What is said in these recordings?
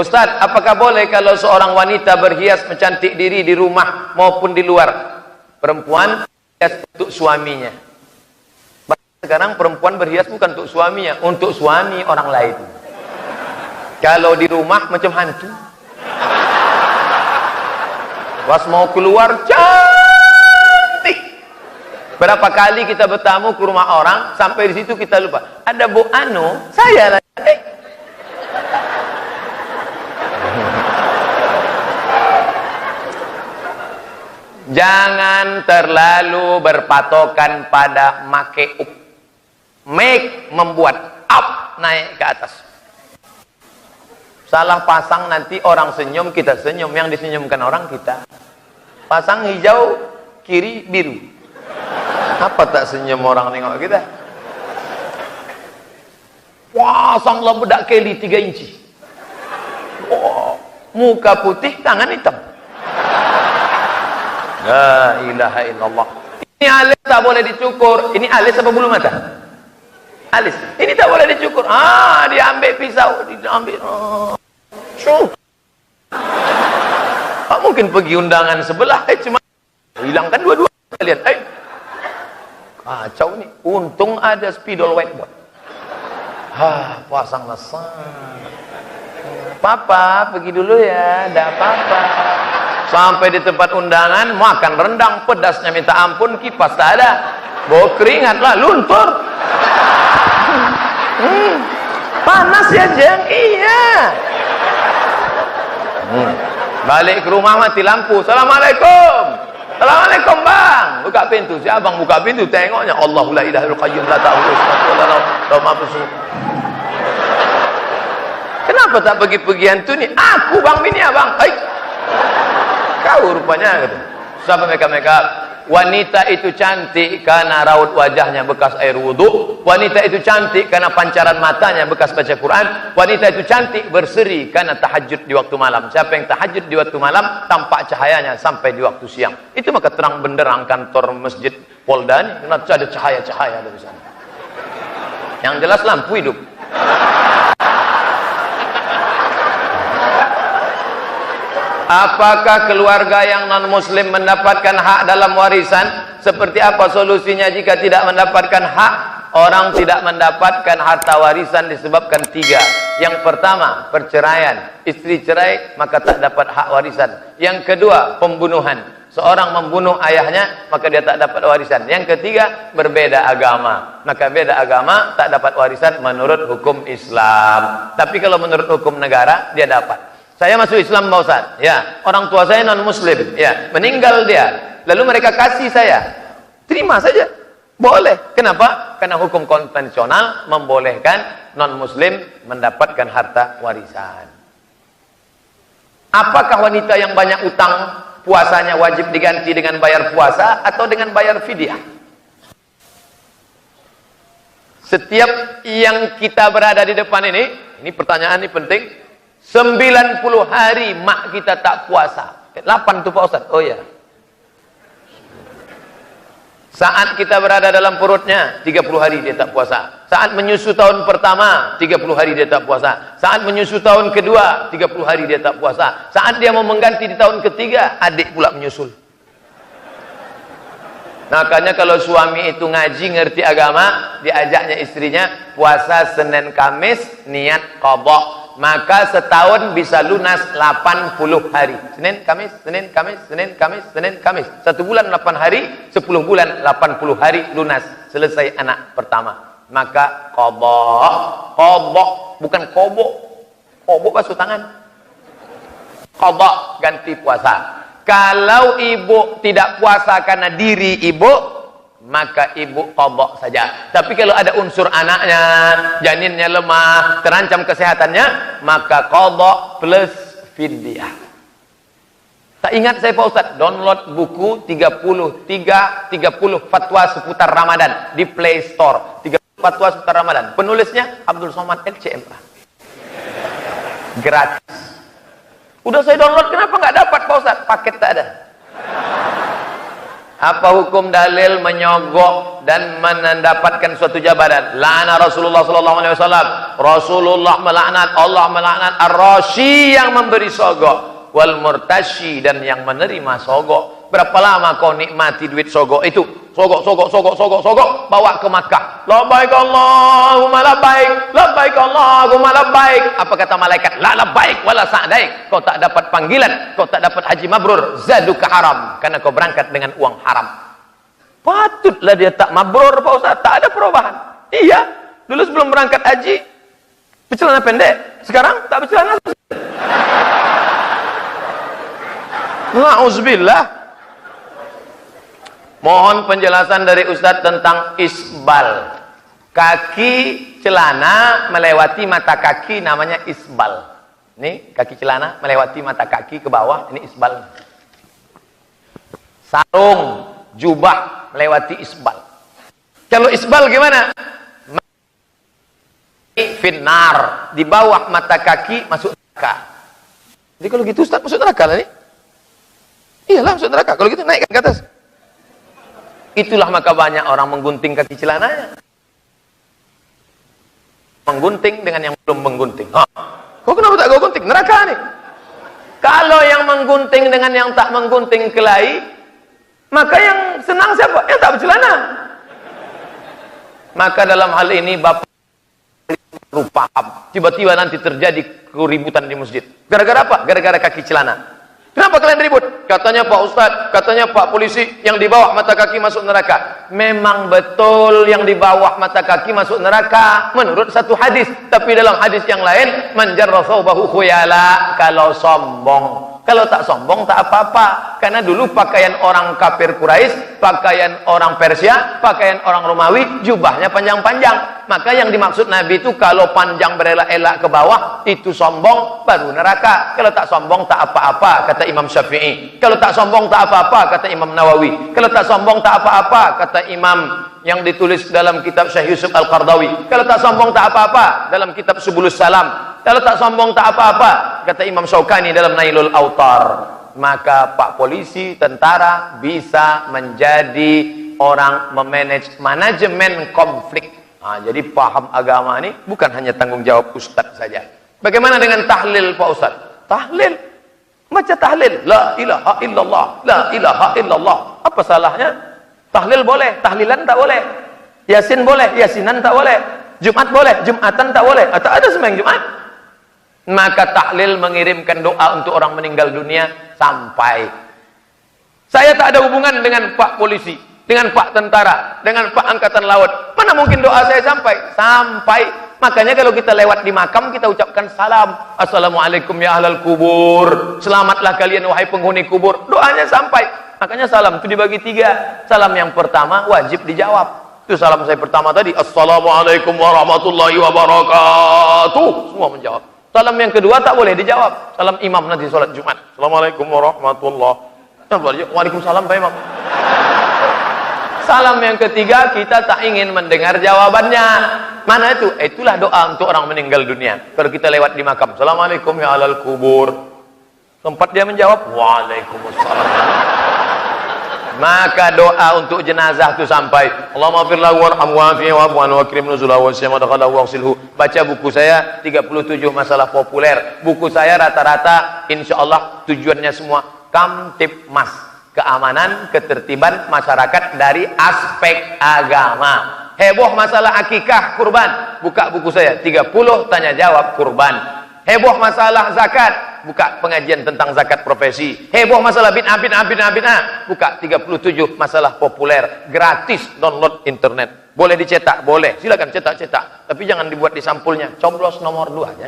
Ustaz, apakah boleh kalau seorang wanita berhias mencantik diri di rumah maupun di luar? Perempuan berhias untuk suaminya. Sekarang perempuan berhias bukan untuk suaminya, untuk suami orang lain. Kalau di rumah macam hantu. Pas mau keluar cantik. Berapa kali kita bertamu ke rumah orang, sampai di situ kita lupa. Ada Bu Anu, saya lah. Jangan terlalu berpatokan pada make up. Make membuat up, naik ke atas. Salah pasang nanti orang senyum, kita senyum. Yang disenyumkan orang kita. Pasang hijau, kiri biru. Apa tak senyum orang nengok kita? Wah, sanglah bedak keli 3 inci. Wah, muka putih, tangan hitam. La ilaha illallah. Ini alis tak boleh dicukur. Ini alis apa bulu mata? Alis. Ini tak boleh dicukur. Diambil pisau, diambil. Tak mungkin pergi undangan sebelah. Cuma hilangkan dua-dua. Lihat. Kacau ni. Untung ada spidol whiteboard. Pasang lesang. Papa pergi dulu ya. Tak apa-apa. Sampai di tempat undangan, makan rendang, pedasnya minta ampun, kipas tak ada. Bau keringat lah, luntur. Panas ya Jeng? Iya. Balik ke rumah mati lampu. Assalamualaikum. Assalamualaikum bang. Buka pintu. Si abang buka pintu, tengoknya Allahu la ilaha illallah qayyum la ta'khudhuhu sinatun wa la nawm. Kenapa tak pergi-pergi hantu ni? Aku bang bini abang. Kau rupanya gitu. Sampai mereka wanita itu cantik karena raut wajahnya bekas air wudhu. Wanita itu cantik karena pancaran matanya bekas baca Quran. Wanita itu cantik berseri karena tahajud di waktu malam. Siapa yang tahajud di waktu malam, tampak cahayanya sampai di waktu siang. Itu maka terang benderang kantor masjid Polda ini. Kenapa ada cahaya-cahaya dari sana? Yang jelas lampu hidup. Apakah keluarga yang non-muslim mendapatkan hak dalam warisan? Seperti apa solusinya jika tidak mendapatkan hak? Orang tidak mendapatkan harta warisan disebabkan 3. Yang pertama, perceraian. Istri cerai, maka tak dapat hak warisan. Yang kedua, pembunuhan. Seorang membunuh ayahnya, maka dia tak dapat warisan. Yang ketiga, berbeda agama. Maka beda agama, tak dapat warisan menurut hukum Islam. Tapi kalau menurut hukum negara, dia dapat. Saya masuk Islam Pak Ustaz, ya, orang tua saya non muslim, ya, meninggal dia, lalu mereka kasih saya, terima saja, boleh. Kenapa? Karena hukum konvensional membolehkan non muslim mendapatkan harta warisan. Apakah wanita yang banyak utang puasanya wajib diganti dengan bayar puasa atau dengan bayar fidyah? Setiap yang kita berada di depan ini pertanyaan ini penting. 90 hari mak kita tak puasa. 8 tuh Pak Ustaz. Oh ya. Saat kita berada dalam perutnya 30 hari dia tak puasa. Saat menyusu tahun pertama 30 hari dia tak puasa. Saat menyusu tahun kedua 30 hari dia tak puasa. Saat dia mau mengganti di tahun ketiga, adik pula menyusul. Makanya kalau suami itu ngaji ngerti agama, diajaknya istrinya puasa Senin Kamis niat qadha. Maka setahun bisa lunas 80 hari. Senin, Kamis, Senin, Kamis, Senin, Kamis, Senin, Kamis. 1 bulan 8 hari, 10 bulan 80 hari lunas. Selesai anak pertama. Maka qadha, bukan kobo. Kobo basuh tangan. Qadha ganti puasa. Kalau ibu tidak puasa karena diri ibu, maka ibu qadha saja. Tapi kalau ada unsur anaknya, janinnya lemah, terancam kesehatannya, maka qadha plus fidyah. Tak ingat saya Pak Ustaz, download buku 30 fatwa seputar Ramadan di Play Store. 30 fatwa seputar Ramadan. Penulisnya Abdul Somad LCMA. Gratis. Udah saya download, kenapa nggak dapat Pak Ustaz? Paket tak ada. Apa hukum dalil menyogok dan mendapatkan suatu jabatan? La'ana Rasulullah sallallahu alaihi wasallam Rasulullah melaknat, Allah melaknat ar-rashi yang memberi sogok, wal murtashi dan yang menerima sogok. Berapa lama kau nikmati duit sogok itu? Sogok, bawa ke Makkah. Labbaik Allahumma labbaik, labbaik Allahumma labbaik. Apa kata malaikat? La labbaik wala sa'daik. Kau tak dapat panggilan, kau tak dapat haji mabrur, zaduka haram, karena kau berangkat dengan uang haram. Patutlah dia tak mabrur, Pak Ustaz. Tak ada perubahan. Iya, dulu sebelum berangkat haji bercelana pendek, sekarang tak bercelana. Na'udzubillah. Mohon penjelasan dari Ustadz tentang isbal. Kaki celana melewati mata kaki namanya isbal. Ini kaki celana melewati mata kaki ke bawah, ini isbal. Sarung, jubah melewati isbal. Kalau isbal gimana? Finnar, di bawah mata kaki masuk neraka. Jadi kalau gitu Ustadz masuk neraka lah nih. Iyalah masuk neraka. Kalau gitu naikkan ke atas. Itulah maka banyak orang menggunting kaki celananya. Menggunting dengan yang belum menggunting. Kok kenapa tak kau gunting? Neraka nih. Kalau yang menggunting dengan yang tak menggunting kelahi, maka yang senang siapa? Yang tak bercelana. Maka dalam hal ini Bapak lupa. Tiba-tiba nanti terjadi keributan di masjid. Gara-gara apa? Gara-gara kaki celana. Kenapa kalian ribut? Katanya Pak Ustadz, katanya Pak Polisi, yang di bawah mata kaki masuk neraka. Memang betul yang di bawah mata kaki masuk neraka menurut satu hadis. Tapi dalam hadis yang lain, man jarra thawbahu khuyala, kalau sombong. Kalau tak sombong tak apa-apa. Karena dulu pakaian orang kafir Quraisy, pakaian orang Persia, pakaian orang Romawi, jubahnya panjang-panjang. Maka yang dimaksud Nabi itu kalau panjang berelak-elak ke bawah, itu sombong baru neraka. Kalau tak sombong tak apa-apa, kata Imam Syafi'i. Kalau tak sombong tak apa-apa, kata Imam Nawawi. Kalau tak sombong tak apa-apa, kata Imam yang ditulis dalam kitab Syekh Yusuf Al-Qardawi. Kalau tak sombong tak apa-apa, dalam kitab Subulus Salam. Kalau tak sombong tak apa-apa, kata Imam Syaukani dalam Nailul Autar. Maka Pak Polisi, tentara bisa menjadi orang memanage manajemen konflik. Jadi paham agama ini bukan hanya tanggung jawab Ustadz saja. Bagaimana dengan tahlil Pak Ustadz? Tahlil, baca tahlil, la ilaha illallah, la ilaha illallah. Apa salahnya? Tahlil boleh, tahlilan tak boleh. Yasin boleh, yasinan tak boleh. Jumat boleh, jumatan tak boleh. Atau ada sembahyang Jumat. Maka tahlil mengirimkan doa untuk orang meninggal dunia sampai. Saya tak ada hubungan dengan Pak Polisi, dengan Pak Tentara, dengan Pak Angkatan Laut. Mana mungkin doa saya sampai? Sampai. Makanya kalau kita lewat di makam, kita ucapkan salam. Assalamualaikum ya ahlal kubur. Selamatlah kalian wahai penghuni kubur. Doanya sampai. Makanya salam itu dibagi 3. Salam yang pertama wajib dijawab. Itu salam saya pertama tadi. Assalamualaikum warahmatullahi wabarakatuh. Semua menjawab. Salam yang kedua tak boleh dijawab. Salam imam nanti sholat Jumat. Assalamualaikum warahmatullahi wabarakatuh. Waalaikumsalam Pak Imam. Salam yang ketiga kita tak ingin mendengar jawabannya. Mana itu? Itulah doa untuk orang meninggal dunia. Kalau kita lewat di makam. Assalamualaikum ya alal kubur. Tempat dia menjawab. Waalaikumsalam. Maka doa untuk jenazah itu sampai Allahumma fir lahu warhamhu wa'afihi wa'fu anhu wa akrim nuzulahu wa siyama dakhalahu waghsilhu. Baca buku saya 37 masalah populer. Buku saya rata-rata insyaallah tujuannya semua Kamtipmas, keamanan, ketertiban masyarakat dari aspek agama. Heboh masalah akikah kurban, buka buku saya 30 tanya jawab kurban. Heboh masalah zakat, buka pengajian tentang zakat profesi. Heboh masalah bid'ah, buka 37 masalah populer, gratis, download internet. Boleh dicetak, boleh, silakan cetak-cetak, tapi jangan dibuat di sampulnya, coblos nomor 2 aja.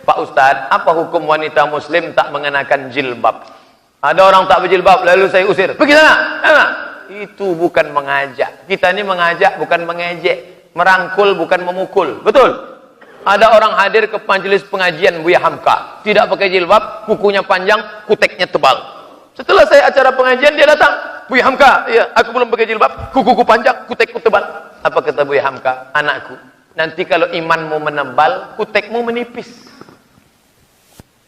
Pak Ustadz, apa hukum wanita muslim tak mengenakan jilbab? Ada orang tak berjilbab, lalu saya usir, pergi sana. Itu bukan mengajak. Kita ini mengajak bukan mengejek, merangkul bukan memukul, betul? Ada orang hadir ke majelis pengajian Buya Hamka, tidak pakai jilbab, kukunya panjang, kuteknya tebal. Setelah saya acara pengajian, dia datang, Buya Hamka, iya, aku belum pakai jilbab, kukuku panjang, kutekku tebal. Apa kata Buya Hamka? Anakku, nanti kalau imanmu menebal, kutekmu menipis.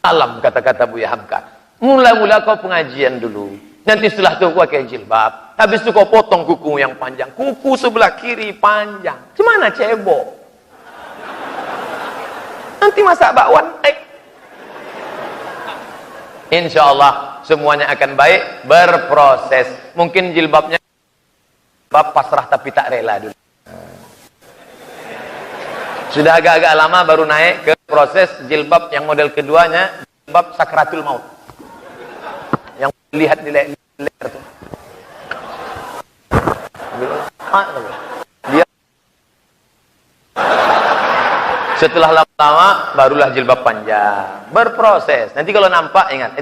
Salam, kata-kata Buya Hamka. Mula-mula kau pengajian dulu, nanti setelah itu kau pakai jilbab, habis itu kau potong kuku yang panjang, kuku sebelah kiri panjang. Gimana cebok? Nanti masak bakwan. Insya Allah semuanya akan baik, berproses. Mungkin jilbabnya pasrah tapi tak rela dulu. Sudah agak-agak lama baru naik ke proses jilbab yang model keduanya, jilbab sakratul maut. Yang lihat di leher tuh. Dia setelah lama-lama barulah jilbab panjang, berproses. Nanti kalau nampak ingat,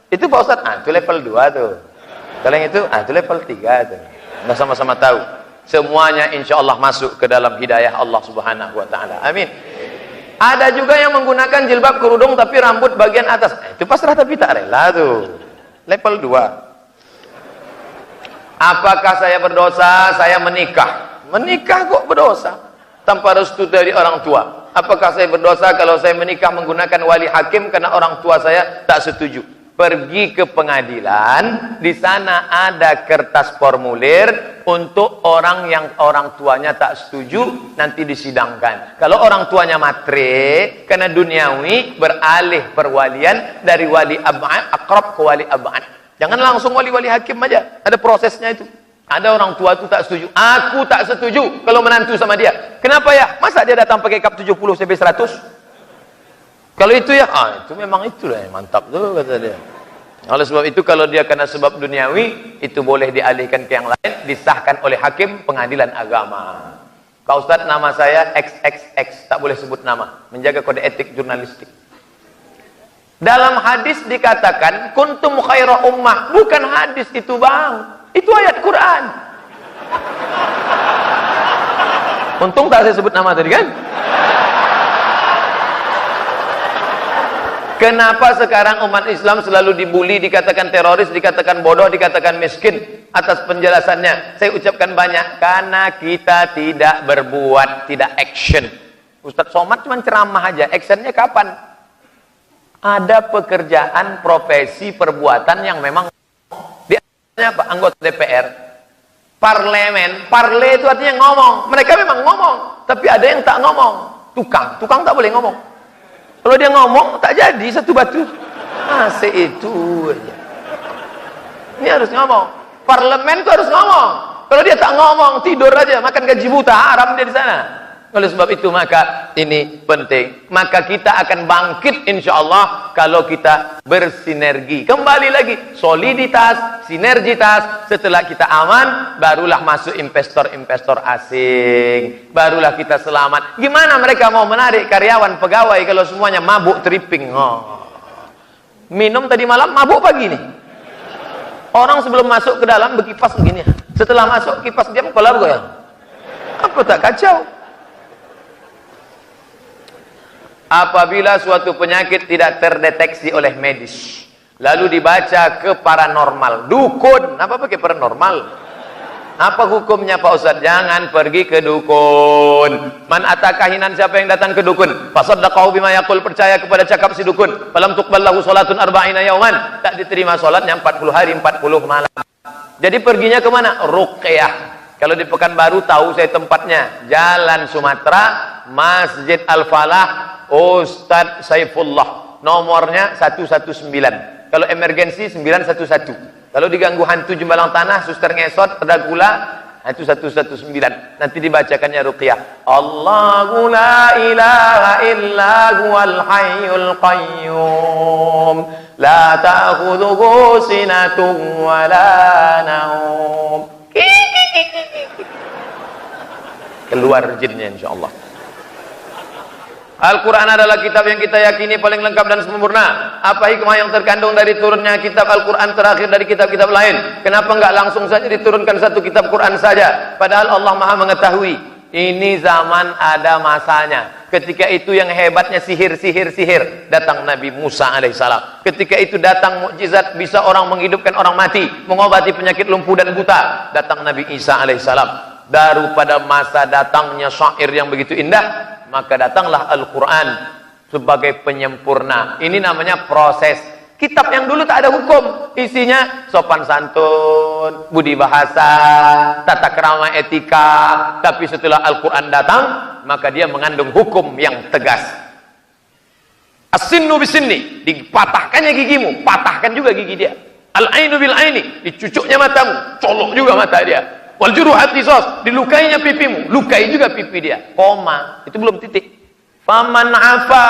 itu Pak Ustadz, itu level 2 tuh. Kalau yang itu level 3 tuh. Nggak sama-sama tahu. Semuanya insya Allah masuk ke dalam hidayah Allah Subhanahu wa ta'ala. Amin. Ada juga yang menggunakan jilbab kerudung tapi rambut bagian atas. Itu pasrah tapi tak rela tuh. Level 2. Apakah saya berdosa? Saya menikah. Menikah kok berdosa? Tanpa restu dari orang tua. Apakah saya berdosa kalau saya menikah menggunakan wali hakim karena orang tua saya tak setuju? Pergi ke pengadilan, di sana ada kertas formulir untuk orang yang orang tuanya tak setuju, nanti disidangkan. Kalau orang tuanya matre, karena duniawi, beralih perwalian dari wali ab'ad, akrab ke wali ab'ad. Jangan langsung wali-wali hakim aja, ada prosesnya itu. Ada orang tua itu tak setuju, aku tak setuju kalau menantu sama dia. Kenapa ya? Masa dia datang pakai kap 70 CB 100? Kalau itu ya, itu memang itulah yang mantap tuh kata dia. Oleh sebab itu kalau dia kena sebab duniawi, itu boleh dialihkan ke yang lain, disahkan oleh hakim pengadilan agama. Pak Ustadz, nama saya XXX, tak boleh sebut nama, menjaga kode etik jurnalistik. Dalam hadis dikatakan kuntum khaira ummah, bukan hadis itu bang, itu ayat Quran. Untung tak saya sebut nama tadi kan. Kenapa sekarang umat Islam selalu dibully, dikatakan teroris, dikatakan bodoh, dikatakan miskin? Atas penjelasannya saya ucapkan banyak, karena kita tidak berbuat, tidak action. Ustadz Somad cuma ceramah aja, actionnya kapan? Ada pekerjaan, profesi, perbuatan yang memang dia apa? Anggota DPR, parlemen, parle itu artinya ngomong. Mereka memang ngomong, tapi ada yang tak ngomong. Tukang tak boleh ngomong. Kalau dia ngomong, tak jadi satu batu. Itu aja. Ini harus ngomong. Parlemen itu harus ngomong. Kalau dia tak ngomong, tidur aja, makan gaji buta, haram dia di sana. Oleh sebab itu, maka ini penting. Maka kita akan bangkit insya Allah kalau kita bersinergi. Kembali lagi, soliditas, sinergitas. Setelah kita aman, barulah masuk investor-investor asing. Barulah kita selamat. Gimana mereka mau menarik karyawan, pegawai kalau semuanya mabuk tripping? Minum tadi malam, mabuk pagi nih. Orang sebelum masuk ke dalam berkipas begini. Setelah masuk, kipas diam, kepala bergoyang. Apa tak kacau? Apabila suatu penyakit tidak terdeteksi oleh medis, lalu dibaca ke paranormal, dukun, apa pakai paranormal? Apa hukumnya Pak Ustadz? Jangan pergi ke dukun. Man atakahinan, siapa yang datang ke dukun? Fasaddaqahu bima yaqul, percaya kepada cakap si dukun. Falam tuqbal lahu salatun arba'ina yauman, tak diterima salatnya 40 hari 40 malam. Jadi perginya ke mana? Ruqyah. Kalau di Pekanbaru tahu saya tempatnya, Jalan Sumatera, Masjid Al-Falah, Ustadz Saifullah, nomornya 119. Kalau emergensi 911. Kalau diganggu hantu jembalang tanah, suster ngesot, ada gula, itu 119. Nanti dibacakannya ruqyah. Allahu la ilaha illa huwal hayyul qayyum, la ta'khudhuhu sinatun wa la naum. Keluar jinnya insyaallah. Al-Quran adalah kitab yang kita yakini paling lengkap dan sempurna. Apa hikmah yang terkandung dari turunnya kitab Al-Quran terakhir dari kitab-kitab lain? Kenapa enggak langsung saja diturunkan satu kitab Quran saja? Padahal Allah Maha mengetahui. Ini zaman ada masanya. Ketika itu yang hebatnya sihir. Datang Nabi Musa alaihissalam. Ketika itu datang mukjizat, bisa orang menghidupkan orang mati, mengobati penyakit lumpuh dan buta. Datang Nabi Isa alaihissalam. Daripada masa datangnya syair yang begitu indah, maka datanglah Al-Quran sebagai penyempurna. Ini namanya proses. Kitab yang dulu tak ada hukum, isinya sopan santun, budi bahasa, tata krama etika. Tapi setelah Al-Quran datang, maka dia mengandung hukum yang tegas. As-sinnu bisinni, dipatahkannya gigimu, patahkan juga gigi dia. Al-ainu bil aini, dicucuknya matamu, colok juga mata dia. Wal juruhat qisas, dilukainya pipimu, lukai juga pipi dia. Koma, itu belum titik. Faman afa,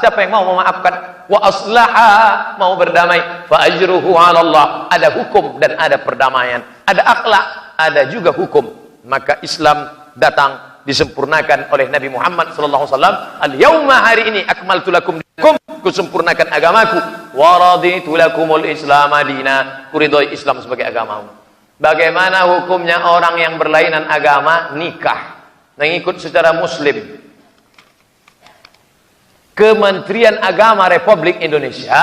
siapa yang mau memaafkan, wa aslaha, mau berdamai, fa ajruhu 'ala Allah, ada hukum dan ada perdamaian, ada akhlak, ada juga hukum. Maka Islam datang disempurnakan oleh Nabi Muhammad sallallahu alaihi wasallam. Al-yauma, hari ini, akmaltu lakum dinakum, kusempurnakan agamaku, wa raditu lakumul Islam madina, kuridhoi Islam sebagai agamamu. Bagaimana hukumnya orang yang berlainan agama nikah mengikut secara muslim? Kementerian Agama Republik Indonesia,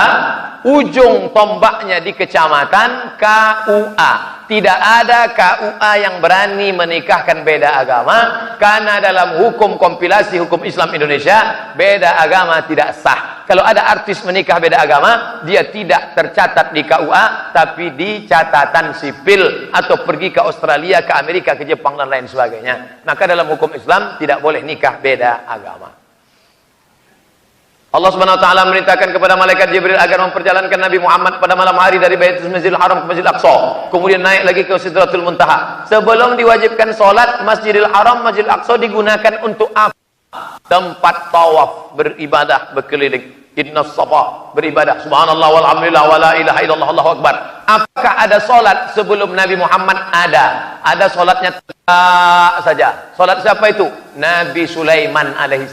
ujung tombaknya di kecamatan KUA. Tidak ada KUA yang berani menikahkan beda agama, karena dalam hukum kompilasi hukum Islam Indonesia, beda agama tidak sah. Kalau ada artis menikah beda agama, dia tidak tercatat di KUA, tapi di catatan sipil, atau pergi ke Australia, ke Amerika, ke Jepang, dan lain sebagainya. Maka dalam hukum Islam tidak boleh nikah beda agama. Allah Subhanahu wa taala merintahkan kepada malaikat Jibril agar memperjalankan Nabi Muhammad pada malam hari dari Baitul Masjidil Haram ke Masjidil Aqsa, kemudian naik lagi ke Sidratul Muntaha. Sebelum diwajibkan salat, Masjidil Haram, Masjidil Aqsa digunakan untuk apa? Tempat tawaf, beribadah, berkeliling. Innas safa, beribadah, subhanallah walhamdulillah wala ilaha illallah, Allahu akbar. Apakah ada salat sebelum Nabi Muhammad? Ada salatnya tegak saja. Salat siapa itu? Nabi Sulaiman alaihi.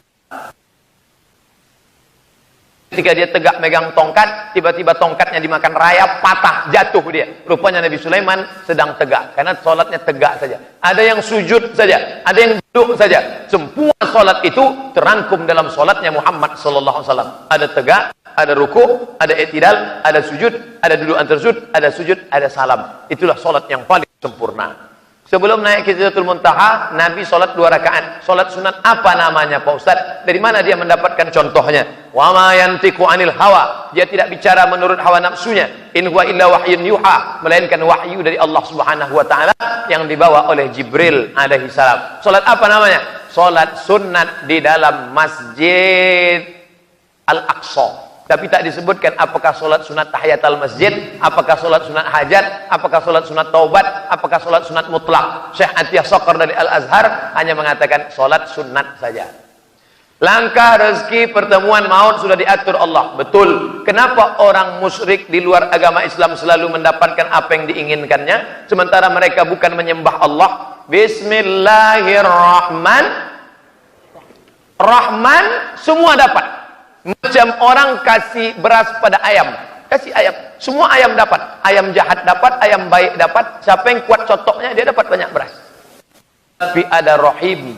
Ketika dia tegak megang tongkat, tiba-tiba tongkatnya dimakan rayap, patah, jatuh dia. Rupanya Nabi Sulaiman sedang tegak, karena sholatnya tegak saja. Ada yang sujud saja, ada yang duduk saja. Semua sholat itu terangkum dalam sholatnya Muhammad sallallahu alaihi wasallam. Ada tegak, ada ruku', ada i'tidal, ada sujud, ada duduk antar sujud, ada sujud, ada salam. Itulah sholat yang paling sempurna. Sebelum naik ke Sidratul Muntaha, Nabi sholat 2 rakaat. Sholat sunat apa namanya Pak Ustaz? Dari mana dia mendapatkan contohnya? Wa ma yantiqu anil hawa. Dia tidak bicara menurut hawa nafsunya. In huwa illa wahyun yuha. Melainkan wahyu dari Allah Subhanahu wa taala yang dibawa oleh Jibril alaihi salam. Sholat apa namanya? Sholat sunat di dalam Masjid Al-Aqsa. Tapi tak disebutkan apakah solat sunat tahiyatul masjid, apakah solat sunat hajat, apakah solat sunat taubat, apakah solat sunat mutlak. Syekh Atiyah Sokor dari Al-Azhar hanya mengatakan solat sunat saja. Langkah rezeki pertemuan maut sudah diatur Allah. Betul. Kenapa orang musyrik di luar agama Islam selalu mendapatkan apa yang diinginkannya, sementara mereka bukan menyembah Allah? Bismillahirrahmanirrahim. Semua dapat. Macam orang kasih beras pada ayam, kasih ayam, semua ayam dapat. Ayam jahat dapat, ayam baik dapat. Siapa yang kuat cotoknya, dia dapat banyak beras. Tapi ada rahim,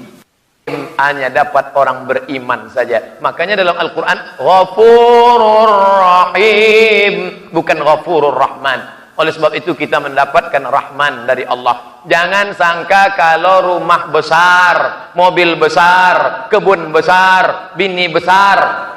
hanya dapat orang beriman saja. Makanya dalam Al-Quran, Ghafurur Rahim, bukan Ghafurur Rahman. Oleh sebab itu kita mendapatkan Rahman dari Allah. Jangan sangka kalau rumah besar, mobil besar, kebun besar, bini besar,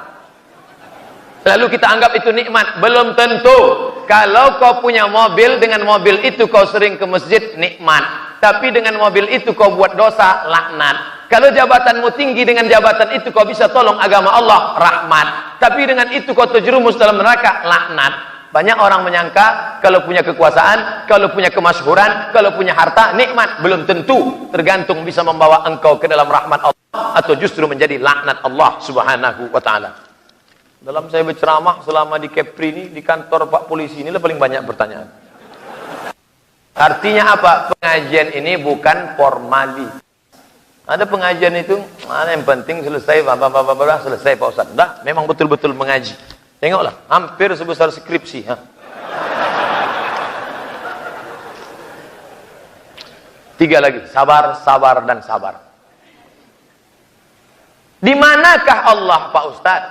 lalu kita anggap itu nikmat. Belum tentu. Kalau kau punya mobil, dengan mobil itu kau sering ke masjid, nikmat. Tapi dengan mobil itu kau buat dosa, laknat. Kalau jabatanmu tinggi, dengan jabatan itu kau bisa tolong agama Allah, rahmat. Tapi dengan itu kau terjerumus dalam neraka, laknat. Banyak orang menyangka kalau punya kekuasaan, kalau punya kemasyhuran, kalau punya harta, nikmat. Belum tentu. Tergantung bisa membawa engkau ke dalam rahmat Allah, atau justru menjadi laknat Allah Subhanahu wa ta'ala. Dalam saya berceramah selama di Kepri ini, di kantor Pak Polisi ini paling banyak pertanyaan. Artinya apa? Pengajian ini bukan formali. Ada pengajian itu, mana yang penting selesai, selesai Pak Ustaz. Dah, memang betul-betul mengaji. Tengoklah, hampir sebesar skripsi. Tiga lagi, sabar, sabar, dan sabar. Di manakah Allah Pak Ustaz?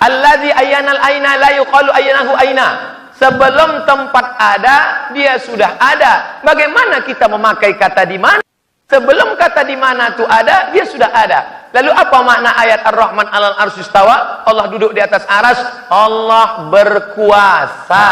Alladzi ayyanal aina la yuqalu ayyanahu aina. Sebelum tempat ada, dia sudah ada. Bagaimana kita memakai kata di mana? Sebelum kata di mana itu ada, dia sudah ada. Lalu apa makna ayat Ar-Rahman 'alal arsy istawa? Allah duduk di atas aras, Allah berkuasa.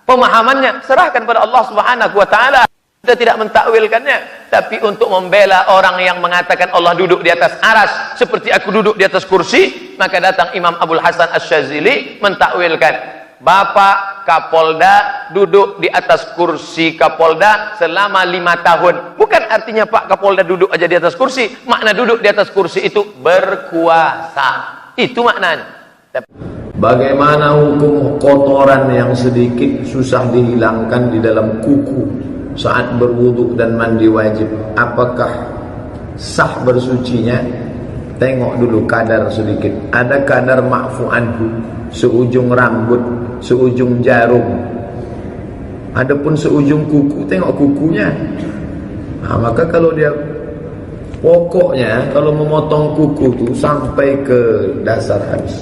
Pemahamannya serahkan pada Allah Subhanahu wa taala. Kita tidak mentakwilkannya, tapi untuk membela orang yang mengatakan Allah duduk di atas aras seperti aku duduk di atas kursi, maka datang Imam Abul Hasan Asy-Syadzili mentakwilkan Bapak Kapolda duduk di atas kursi Kapolda selama 5 tahun. Bukan artinya Pak Kapolda duduk aja di atas kursi. Makna duduk di atas kursi itu berkuasa. Itu maknanya. Bagaimana hukum kotoran yang sedikit susah dihilangkan di dalam kuku saat berwudu dan mandi wajib? Apakah sah bersucinya? Tengok dulu kadar sedikit. Ada kadar ma'fu anhu, seujung rambut, seujung jarum. Adapun seujung kuku, tengok kukunya. Nah, maka kalau dia pokoknya kalau memotong kuku itu sampai ke dasar habis.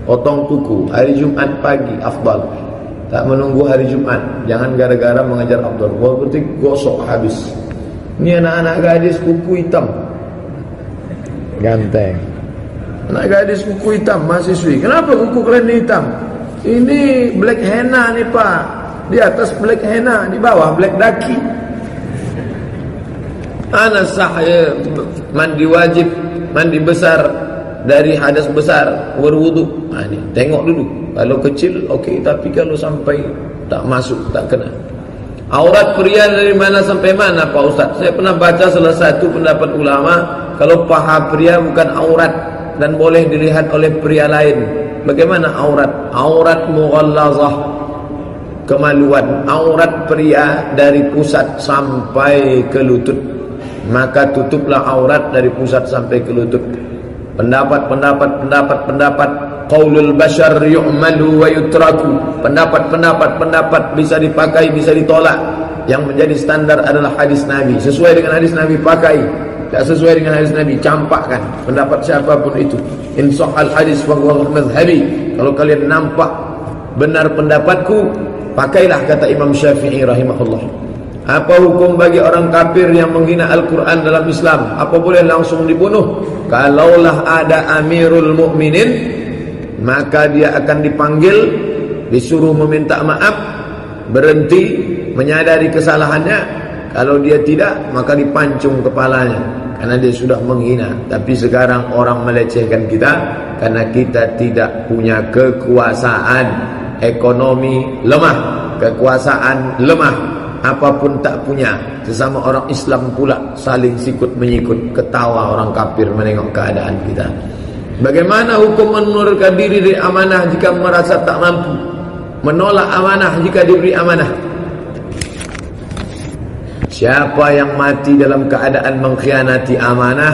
Potong kuku hari Jumat pagi afdal. Tak menunggu hari Jumat. Jangan gara-gara mengejar afdal. Berarti gosok habis. Ini anak-anak gadis kuku hitam. Ganteng. Anak gadis kuku hitam mahasiswi. Kenapa kuku kalian hitam? Ini black henna nih Pak. Di atas black henna, di bawah black daki. Anak sah mandi wajib, mandi besar dari hadas besar, berwudu. Nah, ini tengok dulu. Kalau kecil okey, tapi kalau sampai tak masuk, tak kena. Aurat pria dari mana sampai mana Pak Ustaz? Saya pernah baca salah satu pendapat ulama, kalau paha pria bukan aurat dan boleh dilihat oleh pria lain. Bagaimana aurat? Aurat mughallazah, kemaluan. Aurat pria dari pusat sampai ke lutut. Maka tutuplah aurat dari pusat sampai ke lutut. Pendapat qaulul bashar yu'malu wa yutraku. Pendapat bisa dipakai, bisa ditolak. Yang menjadi standar adalah hadis Nabi. Sesuai dengan hadis Nabi pakai, tak sesuai dengan hadis Nabi campakkan. Pendapat siapapun itu. In sahal hadis fa huwa madhhabi. Kalau kalian nampak benar pendapatku, pakailah, kata Imam Syafi'i rahimahullah. Apa hukum bagi orang kafir yang menghina Al-Quran dalam Islam? Apa boleh langsung dibunuh? Kalaulah ada Amirul Mukminin, maka dia akan dipanggil, disuruh meminta maaf, berhenti, menyadari kesalahannya. Kalau dia tidak, maka dipancung kepalanya, karena dia sudah menghina. Tapi sekarang orang melecehkan kita karena kita tidak punya kekuasaan. Ekonomi lemah, kekuasaan lemah, apapun tak punya. Sesama orang Islam pula saling sikut menyikut, ketawa orang kafir menengok keadaan kita. Bagaimana hukum menurunkan diri dari amanah jika merasa tak mampu? Menolak amanah jika diberi amanah. Siapa yang mati dalam keadaan mengkhianati amanah?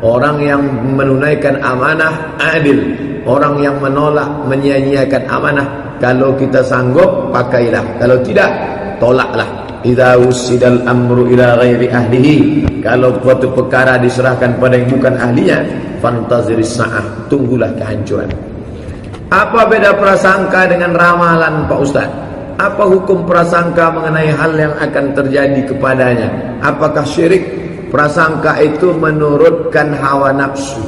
Orang yang menunaikan amanah adil. Orang yang menolak, menyia-nyiakan amanah. Kalau kita sanggup, pakailah. Kalau tidak, tolaklah. Idza usidal amru ila ghairi ahlihi. Kalau suatu perkara diserahkan pada yang bukan ahlinya, fantaziris sa'ah, tunggulah kehancuran. Apa beda prasangka dengan ramalan Pak Ustaz? Apa hukum prasangka mengenai hal yang akan terjadi kepadanya? Apakah syirik? Prasangka itu menurutkan hawa nafsu.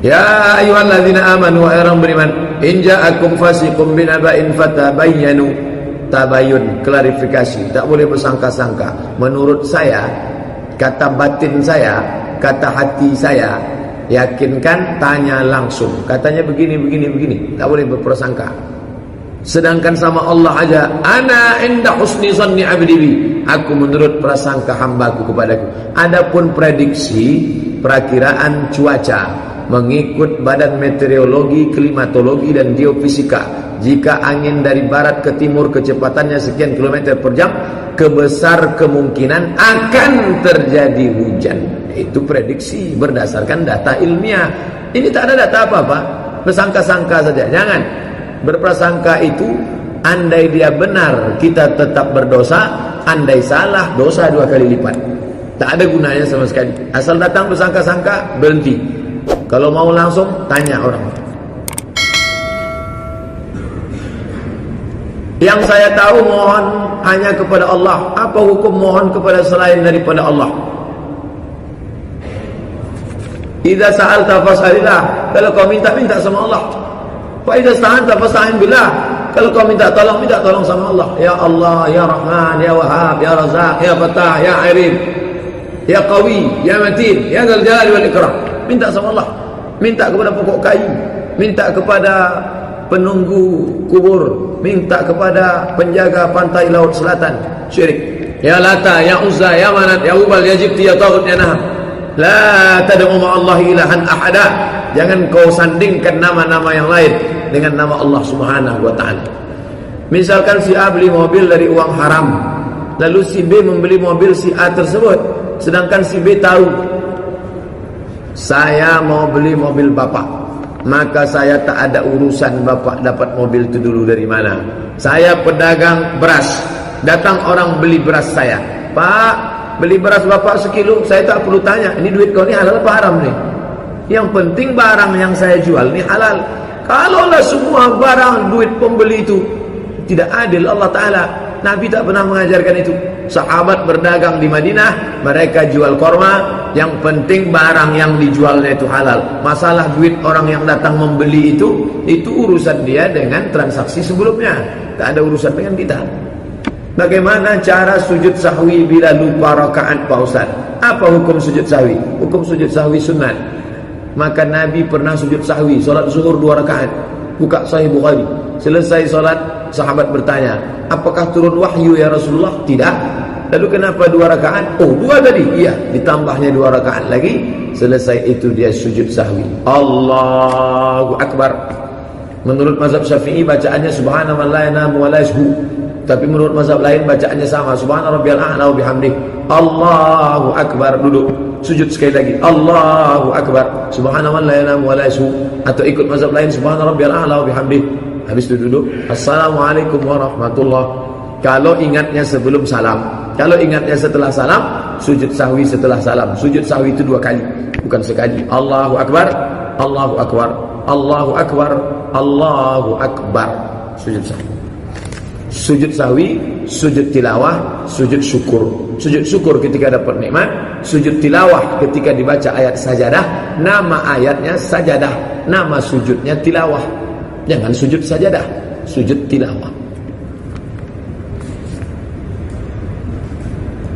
Ya ayyuhalladzina amanu, wa orang beriman, in ja'akum fasiqun binaba'in fatabayyanu. Tabayun, klarifikasi. Tak boleh bersangka-sangka. Menurut saya, kata batin saya, kata hati saya, yakinkan, tanya langsung. Katanya begini. Tak boleh berprasangka. Sedangkan sama Allah aja, ana inda husni zanni abdi bi. Aku menurut prasangka hambaku kepadaku. Adapun prediksi, perakiraan cuaca, mengikut badan meteorologi, klimatologi dan geofisika. Jika angin dari barat ke timur kecepatannya sekian kilometer per jam, kebesar kemungkinan akan terjadi hujan. Itu prediksi berdasarkan data ilmiah. Ini tak ada data apa-apa, bersangka-sangka saja. Jangan berprasangka. Itu andai dia benar, kita tetap berdosa. Andai salah, dosa 2 kali lipat. Tak ada gunanya sama sekali. Asal datang bersangka-sangka, berhenti. Kalau mau langsung, tanya orang. Yang saya tahu mohon hanya kepada Allah. Apa hukum mohon kepada selain daripada Allah? Idza sa'alta fas'alillah. Kalau kau minta sama Allah. Fa idza sta'anta fasta'in billah. Kalau kau minta tolong sama Allah. Ya Allah, Ya Rahman, Ya Wahhab, Ya Razak, Ya Fatah, Ya Alim, Ya Qawi, Ya Matin, Ya Dzal Jalali wal Ikram. Minta sama Allah. Minta kepada pokok kayu, minta kepada penunggu kubur, minta kepada penjaga pantai laut selatan. Syirik. Ya Lata, Ya Uzza, Ya Manat, Ya Hubal, Ya Jibti, Ya Taghut, Ya Naham. La tad'u ma'allahi ilahan ahada. Jangan kau sandingkan nama-nama yang lain dengan nama Allah Subhanahu wa taala. Misalkan si A beli mobil dari uang haram, lalu si B membeli mobil si A tersebut, sedangkan si B tahu, saya mau beli mobil bapak, maka saya tak ada urusan bapak dapat mobil itu dulu dari mana. Saya pedagang beras, datang orang beli beras saya, Pak, beli beras bapak sekilo, saya tak perlu tanya, ini duit kau ni halal apa haram nih? Yang penting barang yang saya jual ni halal. Kalaulah semua barang duit pembeli itu tidak adil, Allah Ta'ala, Nabi tak pernah mengajarkan itu. Sahabat berdagang di Madinah, mereka jual korma, yang penting barang yang dijualnya itu halal. Masalah duit orang yang datang membeli itu urusan dia dengan transaksi sebelumnya, tak ada urusan dengan kita. Bagaimana cara sujud sahwi bila lupa rakaat, Pak Ustaz? Apa hukum sujud sahwi? Hukum sujud sahwi sunat. Maka Nabi pernah sujud sahwi, solat zuhur 2 rakaat. Buka Sahih Bukhari. Selesai solat, sahabat bertanya, apakah turun wahyu ya Rasulullah? Tidak. Lalu kenapa 2 rakaat? Oh, 2 tadi. Iya, ditambahnya 2 rakaat lagi. Selesai itu dia sujud sahwi. Allahu Akbar. Menurut mazhab Syafi'i bacaannya subhanallahi la yanamu wa la yashu. Tapi menurut mazhab lain bacaannya sama, subhana rabbiyal a'la wa bihamdih. Allahu Akbar, duduk. Sujud sekali lagi, Allahu Akbar, subhanallahi la yanamu wa la yashu. Atau ikut mazhab lain, subhana rabbiyal a'la wa bihamdih. Habis itu duduk, assalamualaikum warahmatullahi. Kalau ingatnya sebelum salam, kalau ingatnya setelah salam, sujud sahwi setelah salam. Sujud sahwi itu 2 kali, bukan sekali. Allahu Akbar, Allahu Akbar, Allahu Akbar, Allahu Akbar. Sujud sahwi. Sujud sahwi, sujud tilawah, sujud syukur. Sujud syukur ketika dapat nikmat, sujud tilawah ketika dibaca ayat sajadah. Nama ayatnya sajadah, nama sujudnya tilawah. Jangan sujud sajadah, sujud tilawah.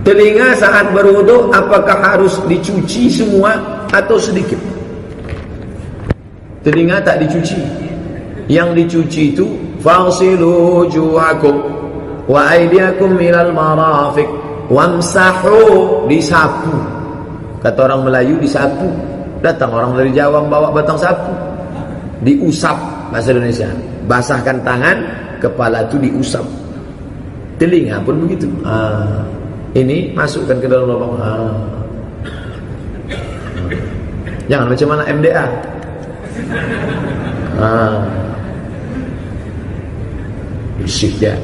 Telinga saat berwudu apakah harus dicuci semua atau sedikit? Telinga tak dicuci. Yang dicuci itu fasilu wujuhakum wa aydiyakum minal marafiq wamsahu, disapu. Kata orang Melayu disapu. Datang orang dari Jawa bawa batang sapu, diusap bahasa Indonesia. Basahkan tangan, kepala itu diusap. Telinga pun begitu. Ini masukkan ke dalam lubang. Jangan macam mana MDA. Bersih dia.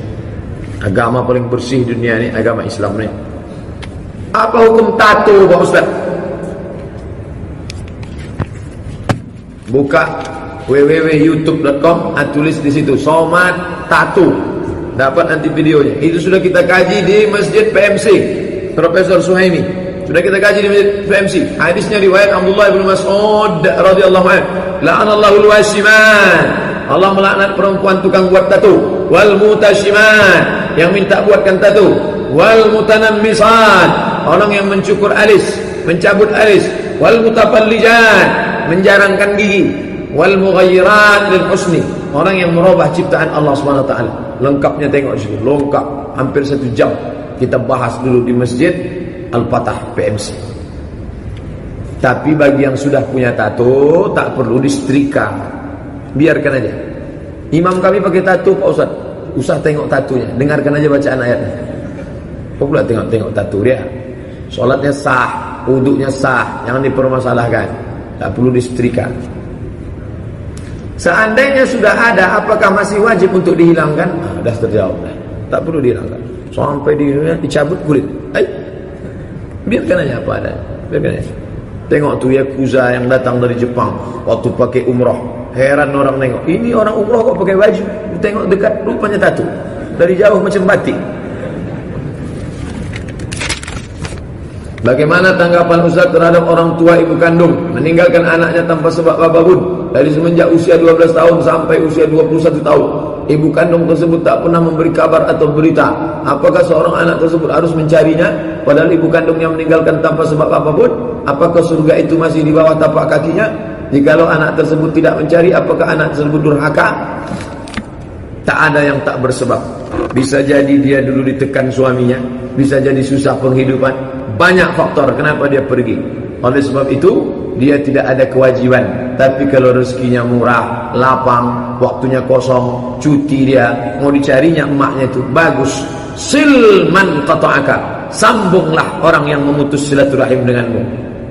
Agama paling bersih dunia ni agama Islam ni. Apa hukum tato, Pak Ustaz? Buka www.youtube.com, tulis di situ Somad Tato, dapat nanti videonya. Itu sudah kita kaji di Masjid PMC, Profesor Suhaimi. Sudah kita kaji di Masjid PMC. Hadisnya riwayat Abdullah bin Mas'ud radhiyallahu anhu. La'anallahu al-washiman. Allah melaknat perempuan tukang buat tato, wal mutashiman, yang minta buatkan tato, wal mutanammisan, orang yang mencukur alis, mencabut alis, wal mutafallijan, menjarangkan gigi, wal mughayyirat lil husni, orang yang merubah ciptaan Allah Subhanahu wa taala. Lengkapnya tengok di situ, lengkap, hampir 1 jam kita bahas dulu di Masjid Al-Fatah PMC. Tapi bagi yang sudah punya tato tak perlu disetrika, biarkan aja. Imam kami pakai tato, Pak Ustaz, usah tengok tatonya, dengarkan aja bacaan ayatnya. Kok pula tengok tato dia? Solatnya sah, wudunya sah, jangan dipermasalahkan, tak perlu disetrika. Seandainya sudah ada, apakah masih wajib untuk dihilangkan? Dah terjawab, tak perlu dihilangkan. Sampai dicabut kulit, biarkan aja apa ada, biarkan aja. Tengok tu yakuza yang datang dari Jepang waktu pakai umrah, heran orang tengok, ini orang umrah kok pakai baju. Tengok dekat, rupanya tato, dari jauh macam batik. Bagaimana tanggapan Ustaz terhadap orang tua ibu kandung meninggalkan anaknya tanpa sebab apapun? dari semenjak usia 12 tahun sampai usia 21 tahun. Ibu kandung tersebut tak pernah memberi kabar atau berita. Apakah seorang anak tersebut harus mencarinya padahal ibu kandungnya meninggalkan tanpa sebab apapun? Apakah surga itu masih di bawah tapak kakinya? Jikalau anak tersebut tidak mencari, apakah anak tersebut durhaka? Tak ada yang tak bersebab. Bisa jadi dia dulu ditekan suaminya, bisa jadi susah penghidupan. Banyak faktor kenapa dia pergi. Oleh sebab itu dia tidak ada kewajiban. Tapi kalau rezekinya murah, lapang, waktunya kosong, cuti dia, mau dicarinya emaknya itu bagus. Silman qata'aka, sambunglah orang yang memutus silaturahim denganmu.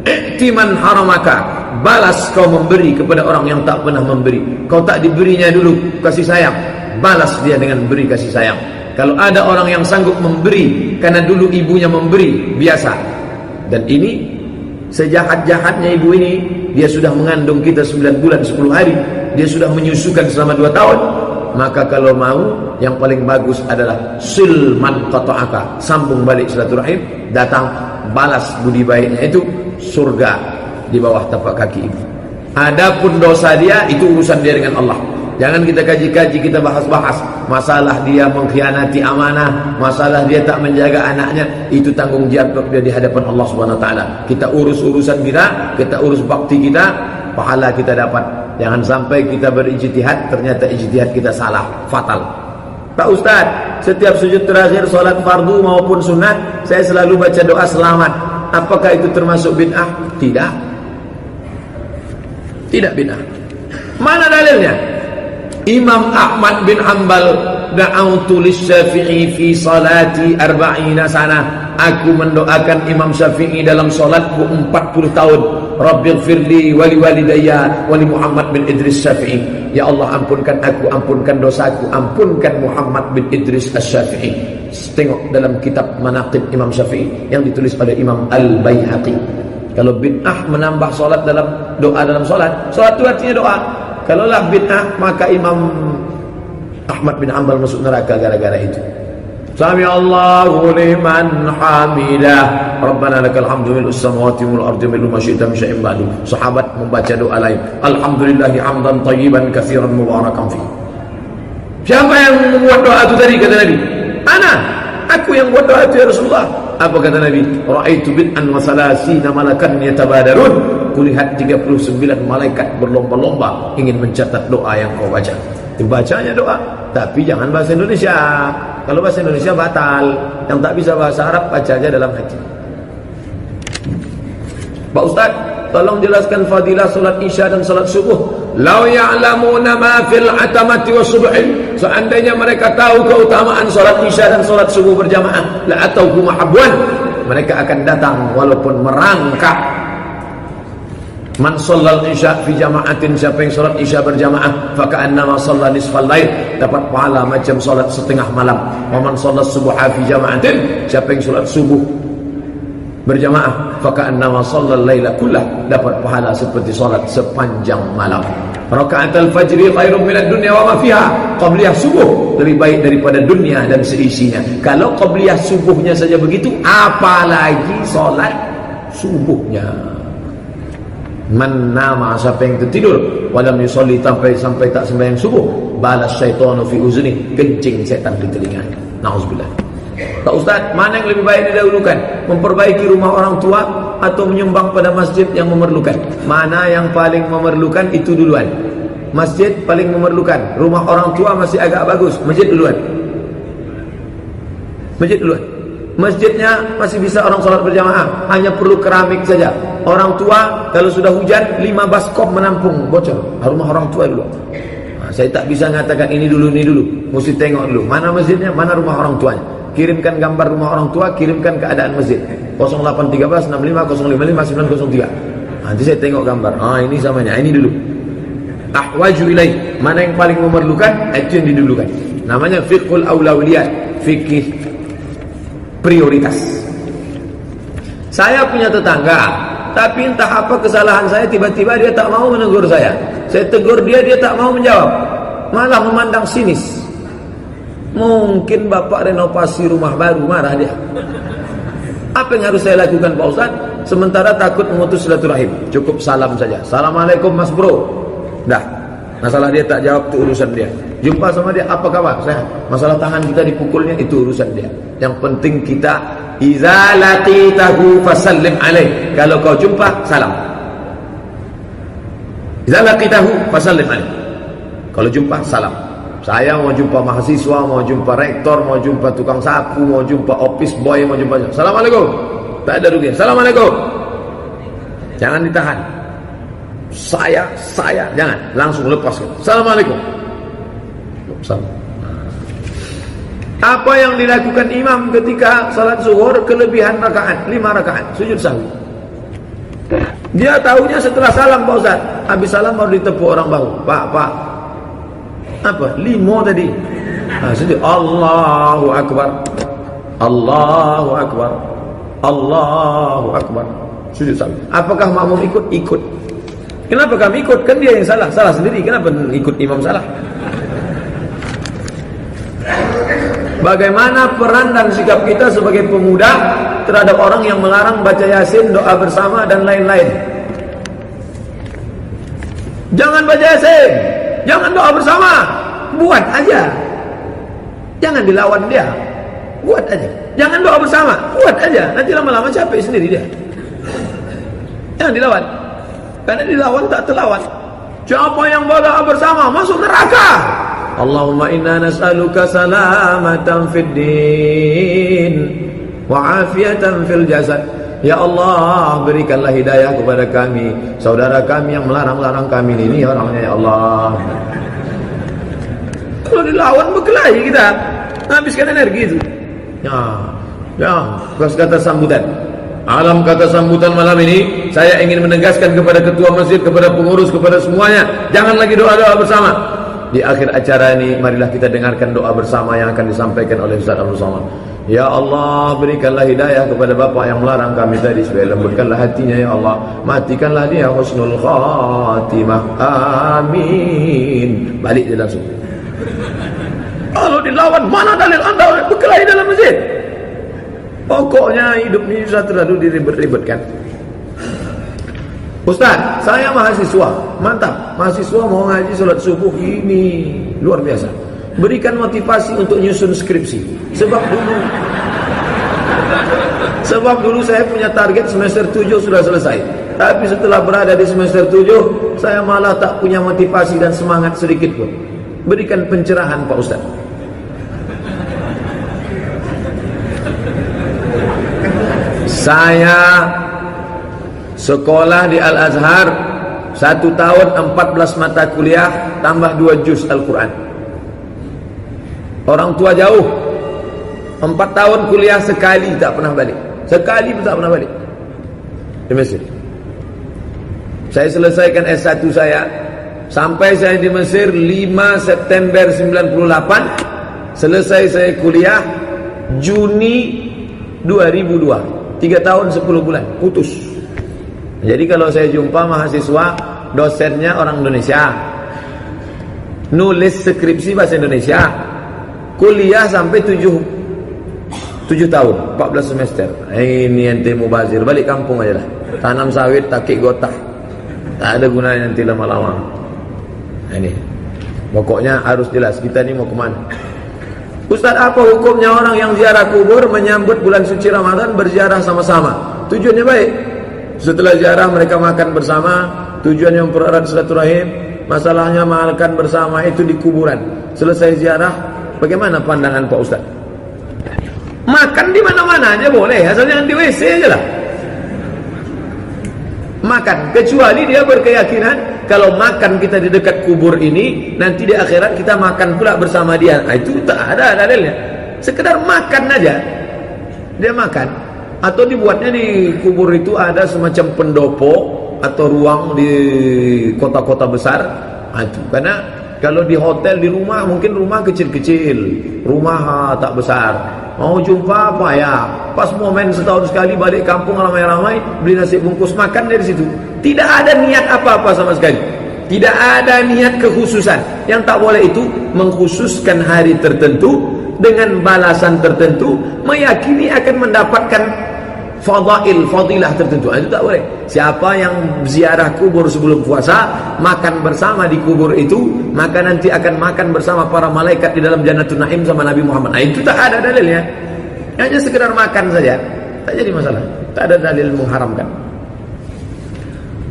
I'timan haramaka, balas kau memberi kepada orang yang tak pernah memberi. Kau tak diberinya dulu kasih sayang, balas dia dengan beri kasih sayang. Kalau ada orang yang sanggup memberi karena dulu ibunya memberi, biasa. Dan ini sejahat-jahatnya ibu ini, dia sudah mengandung kita 9 bulan 10 hari, dia sudah menyusukan selama 2 tahun. Maka kalau mau, yang paling bagus adalah silman qata'aka, sambung balik silaturahim, datang balas budi baiknya itu, surga di bawah tapak kaki ibu. Adapun dosa dia, itu urusan dia dengan Allah. Jangan kita kaji-kaji, kita bahas-bahas masalah dia mengkhianati amanah, masalah dia tak menjaga anaknya. Itu tanggung jawab dia di hadapan Allah Subhanahu wa taala. Kita urus urusan kita urus bakti kita, pahala kita dapat. Jangan sampai kita berijtihad ternyata ijtihad kita salah, fatal. Pak Ustaz, setiap sujud terakhir salat fardu maupun sunat, saya selalu baca doa selamat. Apakah itu termasuk bid'ah? Tidak. Tidak bid'ah. Mana dalilnya? Imam Ahmad bin Hanbal, da'autu lisyafi'i fi salati 40 sana. Aku mendoakan Imam Syafi'i dalam salatku 40 tahun. Rabbighfirli wa liwalidayya wa li Muhammad bin Idris Syafi'i. Ya Allah, ampunkan aku, ampunkan dosaku, ampunkan Muhammad bin Idris Asy-Syafi'i. Tengok dalam kitab Manaqib Imam Syafi'i yang ditulis oleh Imam Al-Baihaqi. Kalau bid'ah menambah salat dalam doa dalam salat itu artinya doa. Kalaulah bid'ah, maka Imam Ahmad bin Hanbal masuk neraka gara-gara itu. Sami Allahu liman hamidah, Rabbana lakal hamdu mil'us samawati wal ardi mil'u ma syi'ta min syai'in ba'du. Sahabat membaca doa lain, alhamdulillahi hamdan tayyiban katsiran mubarakan fi. Siapa yang membuat doa itu tadi, kata Nabi? Aku yang buat doa itu ya Rasulullah. Apa kata Nabi? Ra'aitu bid'an wa salasina malakan yatabadarun. Kulihat 39 malaikat berlomba-lomba ingin mencatat doa yang kau baca. Itu bacanya doa, tapi jangan bahasa Indonesia. Kalau bahasa Indonesia batal. Yang tak bisa bahasa Arab, baca aja dalam hati. Pak Ustaz, tolong jelaskan fadilah salat Isya dan salat subuh. Lau ya'lamuna ma fil atamati was subhi. Seandainya mereka tahu keutamaan salat Isya dan salat subuh berjamaah, la atauhu mahabwan. Mereka akan datang walaupun merangkak. Man shallal isya fi jama'atin, siapa yang salat Isya berjamaah, fa ka'annama shalla nisfal lail, dapat pahala macam salat setengah malam. Wa man shallal subuha fi jama'atin, siapa yang salat subuh berjamaah, fa ka'annama shallal laila kullah, dapat pahala seperti salat sepanjang malam. Raka'atul fajri khairum minad dunya wa ma fiha. Qabliyah subuh lebih baik daripada dunia dan seisinya. Kalau qabliyah subuhnya saja begitu, apalagi salat subuhnya. Man nama, siapa yang tertidur walam yusolli, sampai tak sembahyang subuh, balas syaitanu fi uzni, kencing setan di telinga. Nauzubillah. Pak Ustaz, mana yang lebih baik didahulukan? Memperbaiki rumah orang tua atau menyumbang pada masjid yang memerlukan? Mana yang paling memerlukan itu duluan. Masjid paling memerlukan. Rumah orang tua masih agak bagus, masjid duluan. Masjid duluan. Masjidnya masih bisa orang sholat berjamaah, hanya perlu keramik saja. Orang tua kalau sudah hujan 5 baskom menampung bocor. Rumah orang tua dulu. Saya tak bisa mengatakan ini dulu, mesti tengok dulu mana masjidnya, mana rumah orang tuanya. Kirimkan gambar rumah orang tua, kirimkan keadaan masjid 0813 65 055 903. Nanti saya tengok gambar. Ini samanya, ini dulu. Ahwaju ilaih, mana yang paling memerlukan, itu yang didulukan. Namanya fiqhul aulawiyat, fikih prioritas. Saya punya tetangga, tapi entah apa kesalahan saya, tiba-tiba dia tak mau menegur saya. Saya tegur dia, dia tak mau menjawab, malah memandang sinis. Mungkin bapak renovasi rumah baru, marah dia. Apa yang harus saya lakukan Pak Ustaz? Sementara takut memutus silaturahim, cukup salam saja. Assalamualaikum Mas Bro. Dah. Masalah dia tak jawab itu urusan dia. Jumpa sama dia, apa kabar? Sehat. Masalah tangan kita dipukulnya itu urusan dia. Yang penting kita idza laqitahu fasallim alaih. Kalau kau jumpa, salam. Idza laqitahu fasallim alaih. Kalau jumpa, salam. Saya mau jumpa mahasiswa, mau jumpa rektor, mau jumpa tukang sapu, mau jumpa office boy, mau jumpa. Assalamualaikum. Tak ada rugi. Assalamualaikum. Jangan ditahan. Saya, jangan. Langsung lepaskan. Assalamualaikum. Salam. Apa yang dilakukan imam ketika salat zuhur kelebihan rakaat, 5 rakaat, sujud sahwi. Dia tahunya setelah salam Pak Ustaz. Habis salam baru ditepuk orang bahu. Pak. Apa? 5 tadi. Sujud. Allahu Akbar. Allahu Akbar. Allahu Akbar. Sujud sahwi. Apakah makmum ikut? Ikut. Kenapa kami ikut? Kan dia yang salah. Salah sendiri. Kenapa ikut imam salah? Bagaimana peran dan sikap kita sebagai pemuda terhadap orang yang melarang baca Yasin, doa bersama dan lain-lain? Jangan baca Yasin, jangan doa bersama, buat aja. Jangan dilawan dia, buat aja. Jangan doa bersama, buat aja. Nanti lama-lama capek sendiri dia. Jangan dilawan, karena dilawan tak terlawan. Siapa yang berdoa bersama masuk neraka. Allahumma inna nas'aluka salamatan fid din wa afiatan fil jasad. Ya Allah, berikanlah hidayah kepada kami, saudara kami yang melarang-larang kami ini orangnya, ya Allah. Kalau dilawan berkelahi kita, habiskan energi itu. Kata sambutan. Alam kata sambutan malam ini, saya ingin menegaskan kepada ketua masjid, kepada pengurus, kepada semuanya, jangan lagi doa-doa bersama. Di akhir acara ini, marilah kita dengarkan doa bersama yang akan disampaikan oleh Ustaz Abdul Somad. Ya Allah, berikanlah hidayah kepada bapak yang melarang kami tadi, supaya lembutkanlah hatinya, ya Allah. Matikanlah dia husnul khatimah. Amin. Balik dia langsung. Kalau dilawan, mana dalil anda berkelahi dalam masjid? Pokoknya hidup ini sudah terlalu diribet-ribetkan. Ustaz, saya mahasiswa, mantap. Mahasiswa mau ngaji sholat subuh, ini luar biasa. Berikan motivasi untuk nyusun skripsi. Sebab dulu saya punya target semester 7 sudah selesai. Tapi setelah berada di semester 7, saya malah tak punya motivasi dan semangat sedikit pun. Berikan pencerahan Pak Ustaz. Saya sekolah di Al-Azhar 1 tahun 14 mata kuliah tambah 2 juz Al-Quran. Orang tua jauh, 4 tahun kuliah sekali tak pernah balik. Sekali pun tak pernah balik di Mesir. Saya selesaikan S1 saya. Sampai saya di Mesir 5 September 98. Selesai saya kuliah Juni 2002. 3 tahun 10 bulan putus. Jadi kalau saya jumpa mahasiswa, dosennya orang Indonesia, nulis skripsi bahasa Indonesia, kuliah sampai 7 tahun, 14 semester. Ini ente mubazir, balik kampung aja lah. Tanam sawit, takik gotah, tak ada gunanya nanti lama-lama. Ini pokoknya harus jelas kita ini mau kemana. Ustaz, apa hukumnya orang yang ziarah kubur menyambut bulan suci Ramadan berziarah sama-sama? Tujuannya baik. Setelah ziarah mereka makan bersama, tujuannya mempererat silaturahim. Masalahnya makan bersama itu di kuburan. Selesai ziarah, bagaimana pandangan Pak Ustaz? Makan di mana-mana aja boleh, asal jangan di WC aja lah. Makan, kecuali dia berkeyakinan kalau makan kita di dekat kubur ini, nanti di akhirat kita makan pula bersama dia. Nah, itu tak ada dalilnya. Sekedar makan aja, dia makan. Atau dibuatnya di kubur itu ada semacam pendopo atau ruang di kota-kota besar. Nah, itu karena kalau di hotel, di rumah, mungkin rumah kecil-kecil, rumah tak besar. Mau jumpa apa ya? Pas momen setahun sekali balik kampung ramai-ramai, beli nasi bungkus, makan dari situ. Tidak ada niat apa-apa sama sekali. Tidak ada niat kekhususan. Yang tak boleh itu mengkhususkan hari tertentu dengan balasan tertentu, meyakini akan mendapatkan fadilah tertentu. Itu tak boleh. Siapa yang ziarah kubur sebelum puasa, makan bersama di kubur itu, maka nanti akan makan bersama para malaikat di dalam Jannatul Naim sama Nabi Muhammad. Nah, itu tak ada dalilnya. Hanya sekedar makan saja, tak jadi masalah. Tak ada dalil mengharamkan.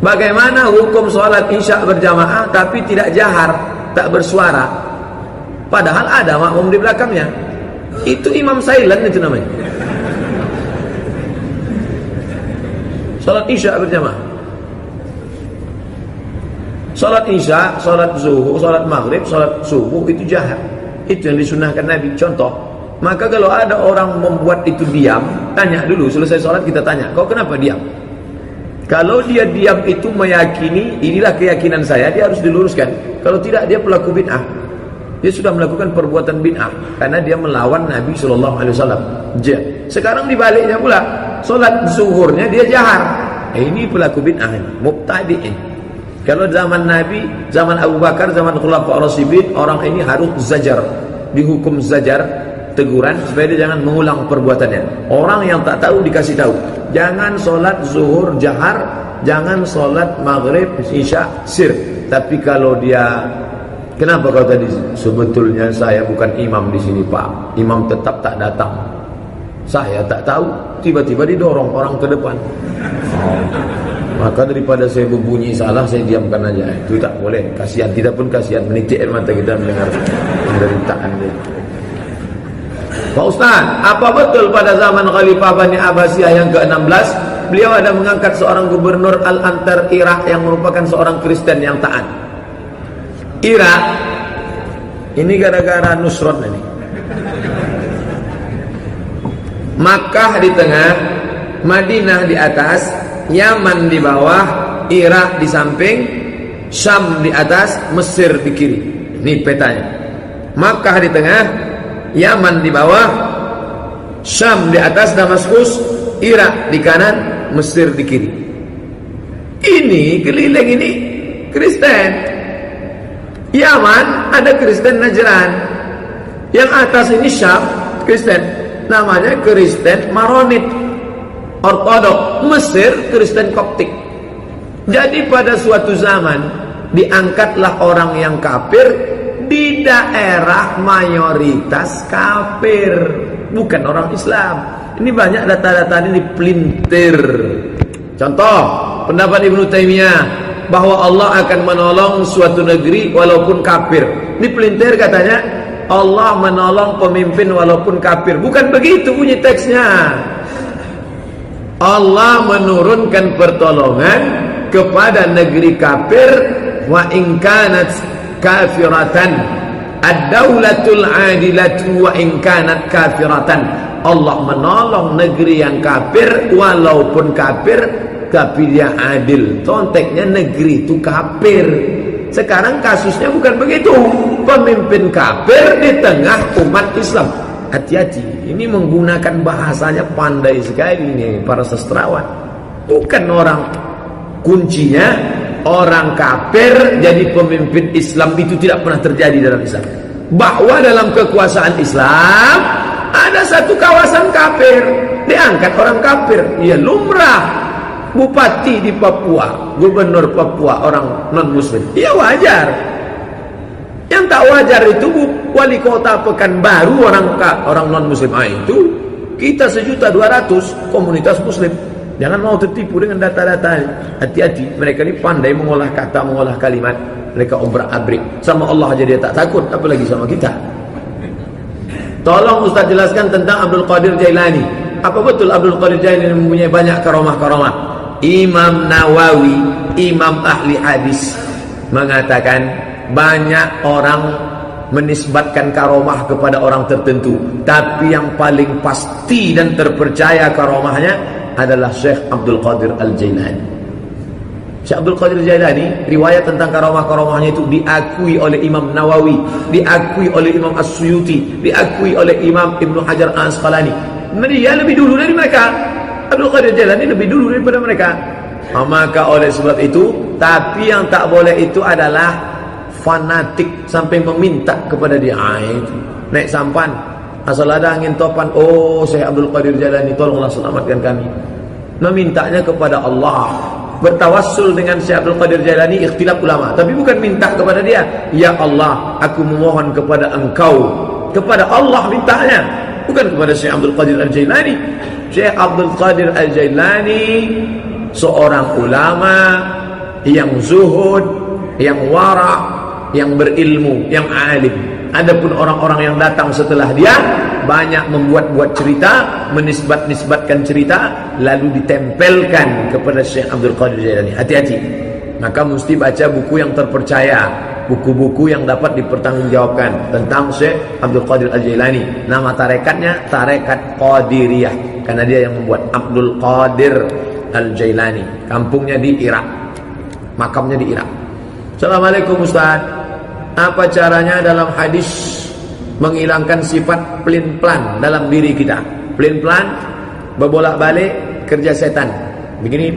Bagaimana hukum sholat isya berjamaah tapi tidak jahar, tak bersuara, padahal ada makmum di belakangnya? Itu imam silent itu namanya. Salat isya berjamaah. Salat isya, salat zuhur, salat maghrib, salat subuh itu jahar. Itu yang disunahkan Nabi. Contoh, maka kalau ada orang membuat itu diam, tanya dulu, selesai salat kita tanya, kau kenapa diam? Kalau dia diam itu meyakini inilah keyakinan saya, dia harus diluruskan. Kalau tidak, dia pelaku bid'ah. Dia sudah melakukan perbuatan bid'ah karena dia melawan Nabi SAW. Sekarang dibaliknya pula, solat zuhurnya dia jahar. Ini pelaku bid'ah, mubtadi'in. Kalau zaman Nabi, zaman Abu Bakar, zaman Khulafaur Rasyidin, orang ini harus zajar, dihukum zajar, teguran supaya dia jangan mengulang perbuatannya. Orang yang tak tahu dikasih tahu. Jangan solat zuhur jahar, jangan solat maghrib isya sir. Tapi kalau dia, kenapa kau tadi? Sebetulnya saya bukan imam di sini, Pak. Imam tetap tak datang. Saya tak tahu. Tiba-tiba didorong orang ke depan. Maka daripada saya berbunyi salah, saya diamkan aja. Itu tak boleh. Kasihan, kita pun kasihan, menitik air mata kita mendengar penderitaan dia. Pak Ustaz, apa betul pada zaman Khalifah Bani Abbasiyah yang ke-16 beliau ada mengangkat seorang gubernur Al-Antar Irak yang merupakan seorang Kristen yang taat? Irak ini gara-gara Nusron ini. Makkah di tengah, Madinah di atas, Yaman di bawah, Irak di samping, Syam di atas, Mesir di kiri. Ini petanya. Makkah di tengah, Yaman di bawah, Syam di atas, Damaskus, Irak di kanan, Mesir di kiri. Ini keliling ini Kristen. Yaman ada Kristen Najran. Yang atas ini Syam Kristen. Namanya Kristen Maronit Ortodok. Mesir Kristen Koptik. Jadi pada suatu zaman diangkatlah orang yang kafir di daerah mayoritas kafir, bukan orang Islam. Ini banyak data-data ini dipelintir. Contoh, pendapat Ibnu Taimiyah bahwa Allah akan menolong suatu negeri walaupun kafir. Dipelintir katanya Allah menolong pemimpin walaupun kafir. Bukan begitu bunyi teksnya. Allah menurunkan pertolongan kepada negeri kafir wa in kanat kafiratan, ad-daulatul adilatu wa in kanat kafiratan. Allah menolong negeri yang kafir walaupun kafir, tapi dia adil. Konteksnya negeri itu kafir. Sekarang kasusnya bukan begitu. Pemimpin kafir di tengah umat Islam. Hati-hati, ini menggunakan bahasanya pandai sekali ini para sastrawan. Bukan orang, kuncinya orang kafir jadi pemimpin Islam itu tidak pernah terjadi dalam Islam. Bahwa dalam kekuasaan Islam ada satu kawasan kafir, diangkat orang kafir. Ya lumrah. Bupati di Papua, gubernur Papua orang non muslim, ya wajar. Yang tak wajar itu wali kota Pekanbaru orang non muslim. Itu kita 1.200.000 komunitas muslim. Jangan mau tertipu dengan data-data. Hati-hati, mereka ini pandai mengolah kata, mengolah kalimat. Mereka obrak-abrik. Sama Allah aja dia tak takut, apalagi sama kita. Tolong Ustaz jelaskan tentang Abdul Qadir Jailani. Apa betul Abdul Qadir Jailani mempunyai banyak karomah-karomah? Imam Nawawi, imam ahli hadis, mengatakan banyak orang menisbatkan karomah kepada orang tertentu, tapi yang paling pasti dan terpercaya karomahnya adalah Syekh Abdul Qadir Al-Jailani. Syekh Abdul Qadir Al-Jailani, riwayat tentang karomah-karomahnya itu diakui oleh Imam Nawawi, diakui oleh Imam As-Suyuti, diakui oleh Imam Ibnu Hajar Al-Asqalani. Dia lebih dulu dari mereka. Abdul Qadir Jailani lebih dulu daripada mereka. Maka oleh sebab itu, tapi yang tak boleh itu adalah fanatik sampai meminta kepada dia. Itu naik sampan, asal ada angin topan, oh Syekh Abdul Qadir Jailani tolonglah selamatkan kami. memintanya kepada Allah. Bertawassul dengan Syekh Abdul Qadir Jailani ikhtilaf ulama, tapi bukan minta kepada dia, ya Allah aku memohon kepada engkau, kepada Allah mintanya, bukan kepada Syekh Abdul Qadir Al-Jailani. Syekh Abdul Qadir Al-Jailani seorang ulama yang zuhud, yang wara', yang berilmu, yang alim. Adapun orang-orang yang datang setelah dia banyak membuat-buat cerita, menisbat-nisbatkan cerita, lalu ditempelkan kepada Syekh Abdul Qadir Jailani. Hati-hati. Maka mesti baca buku yang terpercaya, buku-buku yang dapat dipertanggungjawabkan tentang Syekh Abdul Qadir Al-Jailani. Nama tarekatnya tarekat Qadiriyah, karena dia yang membuat. Abdul Qadir Al-Jailani, kampungnya di Irak, makamnya di Irak. Assalamualaikum Ustaz, apa caranya dalam hadis menghilangkan sifat pelin-pelan dalam diri kita? Pelin-pelan, berbolak-balik kerja setan. Begini.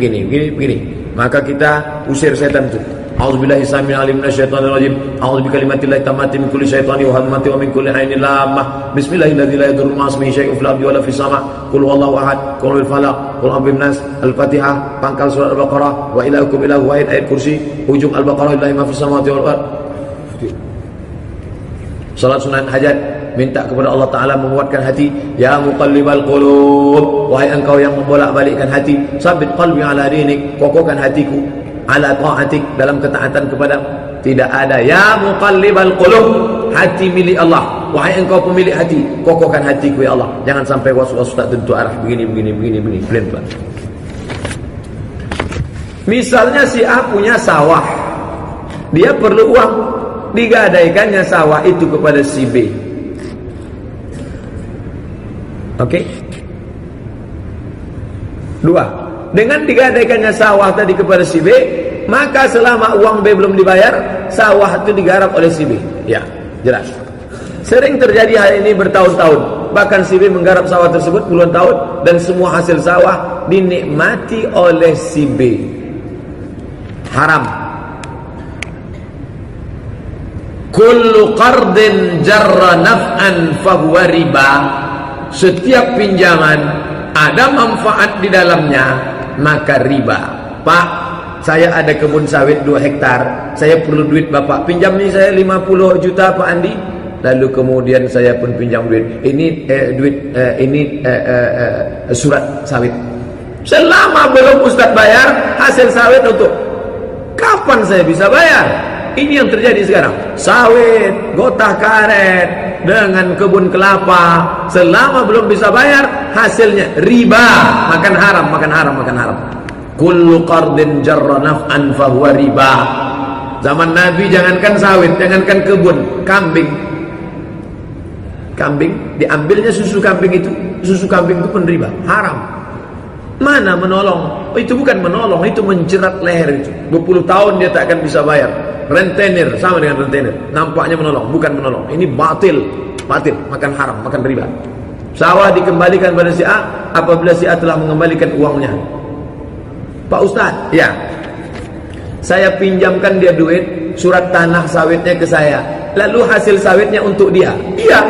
Maka kita usir setan itu. A'udzubillahi samil alim minasyaitonir rajim. A'udzu bikalimatillahi tammati min kulli syaitani wa hamati wa min kulli ainin lamah. Bismillahirrahmanirrahim. La yadurru ma'asmihi syai'un fil ardi wa la fis sama'. Qul huwallahu ahad. Qul bil falaq. Qul a'udzu binnas. Al-Fatihah, pangkal surat Al-Baqarah. Wa ilahukum ilahu wahid, ayat kursi. Ujung Al-Baqarah, lillahi ma fis samawati wal ardh. Salat sunat hajat, minta kepada Allah Ta'ala menguatkan hati. Ya muqallibal qulub, wahai engkau yang membolak-balikkan hati, sabit qalbi ala dinik, kokohkan hatiku ala ta'atik, dalam ketaatan kepada. Tidak ada ya muqallibal qulub, hati milik Allah. Wahai engkau pemilik hati, kokohkan hatiku ya Allah. Jangan sampai was-was tak tentu arah, begini pelan-pelan. Misalnya si A punya sawah, dia perlu uang, digadaikannya sawah itu kepada si B. Oke? Dua, dengan digadaikannya sawah tadi kepada si B, maka selama uang B belum dibayar, sawah itu digarap oleh si B. Ya, jelas. Sering terjadi hal ini bertahun-tahun. Bahkan si B menggarap sawah tersebut puluhan tahun, dan semua hasil sawah dinikmati oleh si B. Haram. Kullu qardin jarra naf'an fahuwa riba. Setiap pinjaman ada manfaat di dalamnya, maka riba. Pak, saya ada kebun sawit 2 hektar, saya perlu duit Bapak, pinjam nih saya 50 juta Pak Andi. Lalu kemudian saya pun pinjam duit. Ini surat sawit. Selama belum Ustaz bayar hasil sawit, untuk kapan saya bisa bayar? Ini yang terjadi sekarang. Sawit, gotah karet dengan kebun kelapa, selama belum bisa bayar, hasilnya riba. Makan haram. Kullu qardin jarra naf'an fahuwa riba. Zaman Nabi jangankan sawit, jangankan kebun, kambing. Diambilnya susu kambing itu pun riba, haram. Mana menolong? Oh, itu bukan menolong, itu menjerat leher itu. 20 tahun dia tak akan bisa bayar. Rentenir, sama dengan rentenir. Nampaknya menolong, bukan menolong. Ini batil, makan haram, makan riba. Sawah dikembalikan pada si A apabila si A telah mengembalikan uangnya. Pak Ustaz, ya, saya pinjamkan dia duit, surat tanah sawitnya ke saya, lalu hasil sawitnya untuk dia. Iya,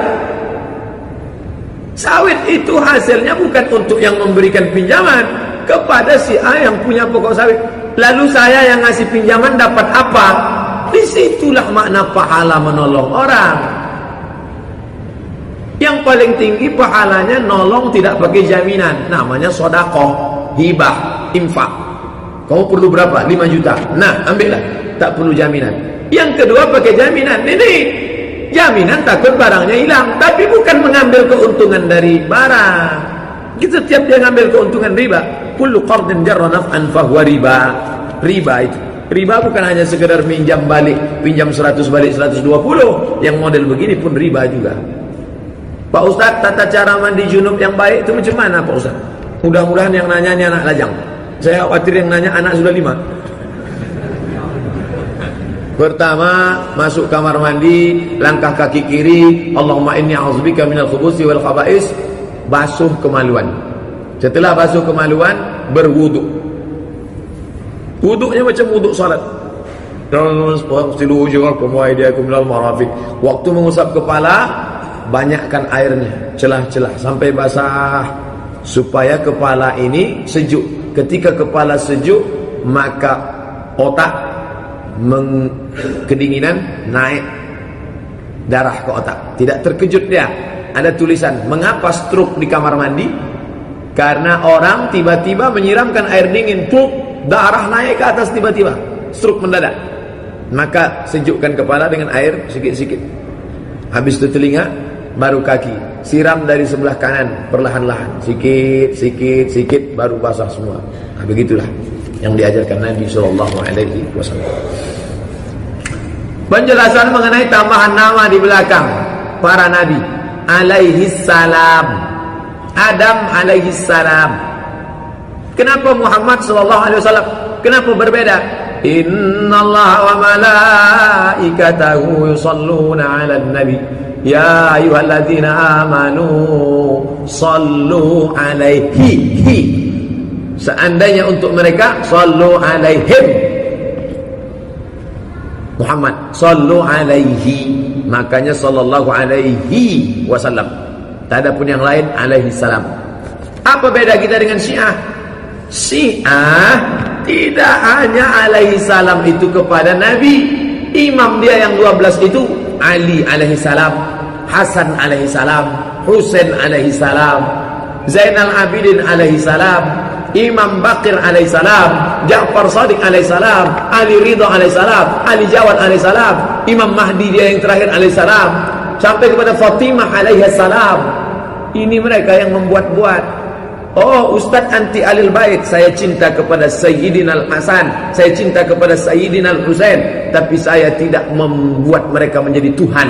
sawit itu hasilnya bukan untuk yang memberikan pinjaman, kepada si A yang punya pokok sawit. Lalu saya yang ngasih pinjaman dapat apa? Disitulah makna pahala menolong orang. Yang paling tinggi pahalanya nolong tidak pakai jaminan, namanya sedekah, hibah, infak. Kamu perlu berapa? 5 juta. Nah, ambillah, tak perlu jaminan. Yang kedua pakai jaminan. Ini jaminan takut barangnya hilang, tapi bukan mengambil keuntungan dari barang. Setiap dia ngambil keuntungan riba. Kullu qardin jarra naf'an fahuwa riba. Riba itu. Riba bukan hanya sekedar pinjam 100 balik 120. Yang model begini pun riba juga. Pak Ustaz, tata cara mandi junub yang baik itu macam mana Pak Ustaz? Mudah-mudahan yang nanya ini anak lajang. Saya khawatir yang nanya anak sudah 5. Pertama, masuk kamar mandi, langkah kaki kiri, Allahumma inni a'udzubika minal khubuthi wal khaba'is, basuh kemaluan. Setelah basuh kemaluan, berwuduk. Wuduknya macam wuduk salat. Waktu mengusap kepala, banyakkan airnya, celah-celah sampai basah, supaya kepala ini sejuk. Ketika kepala sejuk, maka otak kedinginan, naik darah ke otak. Tidak terkejut dia. Ada tulisan, mengapa stroke di kamar mandi? Karena orang tiba-tiba menyiramkan air dingin, darah naik ke atas tiba-tiba, stroke mendadak. Maka sejukkan kepala dengan air sikit-sikit. Habis itu telinga, baru kaki. Siram dari sebelah kanan perlahan-lahan, sikit, baru basah semua. Nah, begitulah yang diajarkan Nabi SAW. Penjelasan mengenai tambahan nama di belakang para nabi. Alaihissalam, Adam alaihissalam. Kenapa Muhammad SAW? Kenapa berbeda? Innallaha wa malaikatahu yusalluna 'alan nabi. Ya ayyuhalladzina amanu sallu alaihi. Seandainya untuk mereka sallu alaihim, Muhammad sallu alaihi, makanya sallallahu alaihi wasallam. Tak ada pun yang lain alaihi salam. Apa beda kita dengan Syiah? Syiah tidak hanya alaihi salam itu kepada Nabi, imam dia yang 12 itu Ali alaihi salam, Hasan alaihi salam, Husain alaihi salam, Zainal Abidin alaihi salam, Imam Bakir alaihi salam, Ja'far Shadiq alaihi salam, Ali Ridha alaihi salam, Ali Jawad alaihi salam, Imam Mahdi dia yang terakhir alaihi salam, sampai kepada Fatimah alaihi salam. Ini mereka yang membuat-buat. Oh, Ustaz anti Ahlul Bait, saya cinta kepada Sayyidina Al-Hasan, saya cinta kepada Sayyidina Al-Husain, tapi saya tidak membuat mereka menjadi Tuhan.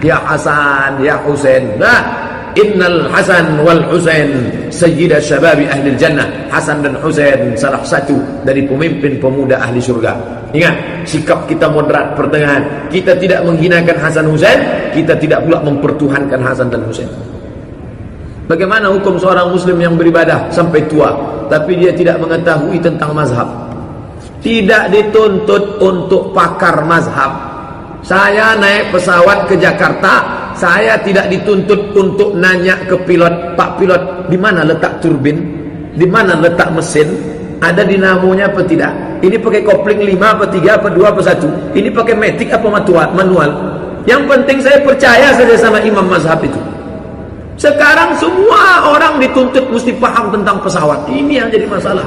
Ya Hasan, ya Husain. Nah, innal Hasan wal Husain sayyida syababi ahli jannah. Hasan dan Husain salah satu dari pemimpin pemuda ahli surga. Ingat, sikap kita moderat pertengahan. Kita tidak menghinakan Hasan Husain, kita tidak pula mempertuhankan Hasan dan Husain. Bagaimana hukum seorang muslim yang beribadah sampai tua tapi dia tidak mengetahui tentang mazhab? Tidak dituntut untuk pakar mazhab. Saya naik pesawat ke Jakarta, saya tidak dituntut untuk nanya ke pilot, Pak pilot, di mana letak turbin? Di mana letak mesin? Ada dinamonya apa tidak? Ini pakai kopling 5 apa 3 apa 2 apa 1? Ini pakai matic apa manual? Yang penting saya percaya saja sama imam mazhab itu. Sekarang semua orang dituntut mesti paham tentang pesawat. Ini yang jadi masalah.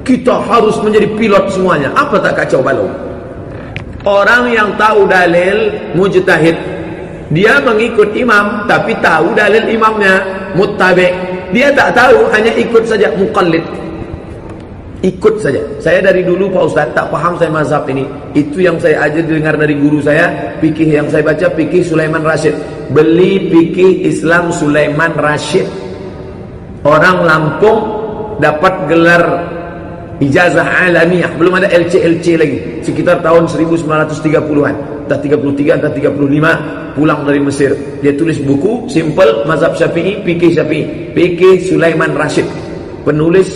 Kita harus menjadi pilot semuanya. Apa tak kacau balau? Orang yang tahu dalil mujtahid, dia mengikut imam tapi tahu dalil imamnya, muttabi'. Dia tak tahu, hanya ikut saja, muqallid. Ikut saja. Saya dari dulu Pak Ustaz tak paham saya mazhab ini. Itu yang saya ajar dengar dari guru saya, fikih yang saya baca fikih Sulaiman Rasyid. Beli fikih Islam Sulaiman Rasyid. Orang Lampung dapat gelar ijazah alamiah, belum ada LC lagi. Sekitar tahun 1930-an, entah 33, entah 35, pulang dari Mesir. Dia tulis buku simple mazhab Syafi'i, fikih Syafi'i, fikih Sulaiman Rasyid. Penulis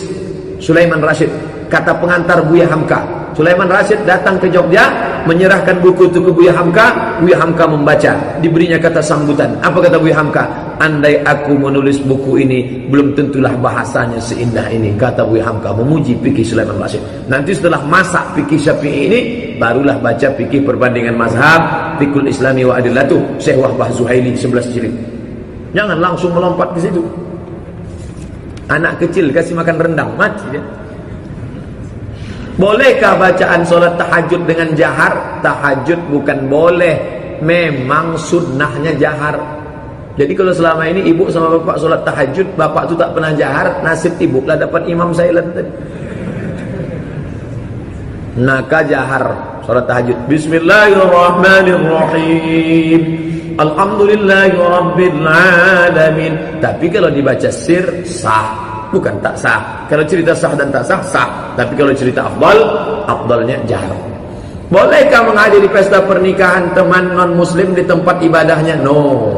Sulaiman Rasyid, kata pengantar Buya Hamka. Sulaiman Rasyid datang ke Jogja, menyerahkan buku itu ke Buya Hamka. Buya Hamka membaca, diberinya kata sambutan. Apa kata Buya Hamka? Andai aku menulis buku ini, belum tentulah bahasanya seindah ini. Kata Buya Hamka, memuji fikih Sulaiman Rasyid. Nanti setelah masak fikih Syafi'i ini, barulah baca fikih perbandingan mazhab, fikul Islami wa adillatuh, Syekh Wahbah Zuhaili 11 jilid. Jangan langsung melompat ke situ. Anak kecil kasih makan rendang, mati dia. Bolehkah bacaan solat tahajud dengan jahar? Tahajud bukan boleh, memang sunnahnya jahar. Jadi kalau selama ini ibu sama bapak solat tahajud, bapak tu tak pernah jahar, nasib ibu lah dapat imam silent tadi. Naka jahar solat tahajud. Bismillahirrahmanirrahim. Alhamdulillahirabbil alamin. Tapi kalau dibaca sir sah, bukan tak sah. Kalau cerita sah dan tak sah, sah. Tapi kalau cerita afdalnya jahar. Bolehkah menghadiri pesta pernikahan teman non muslim di tempat ibadahnya? No.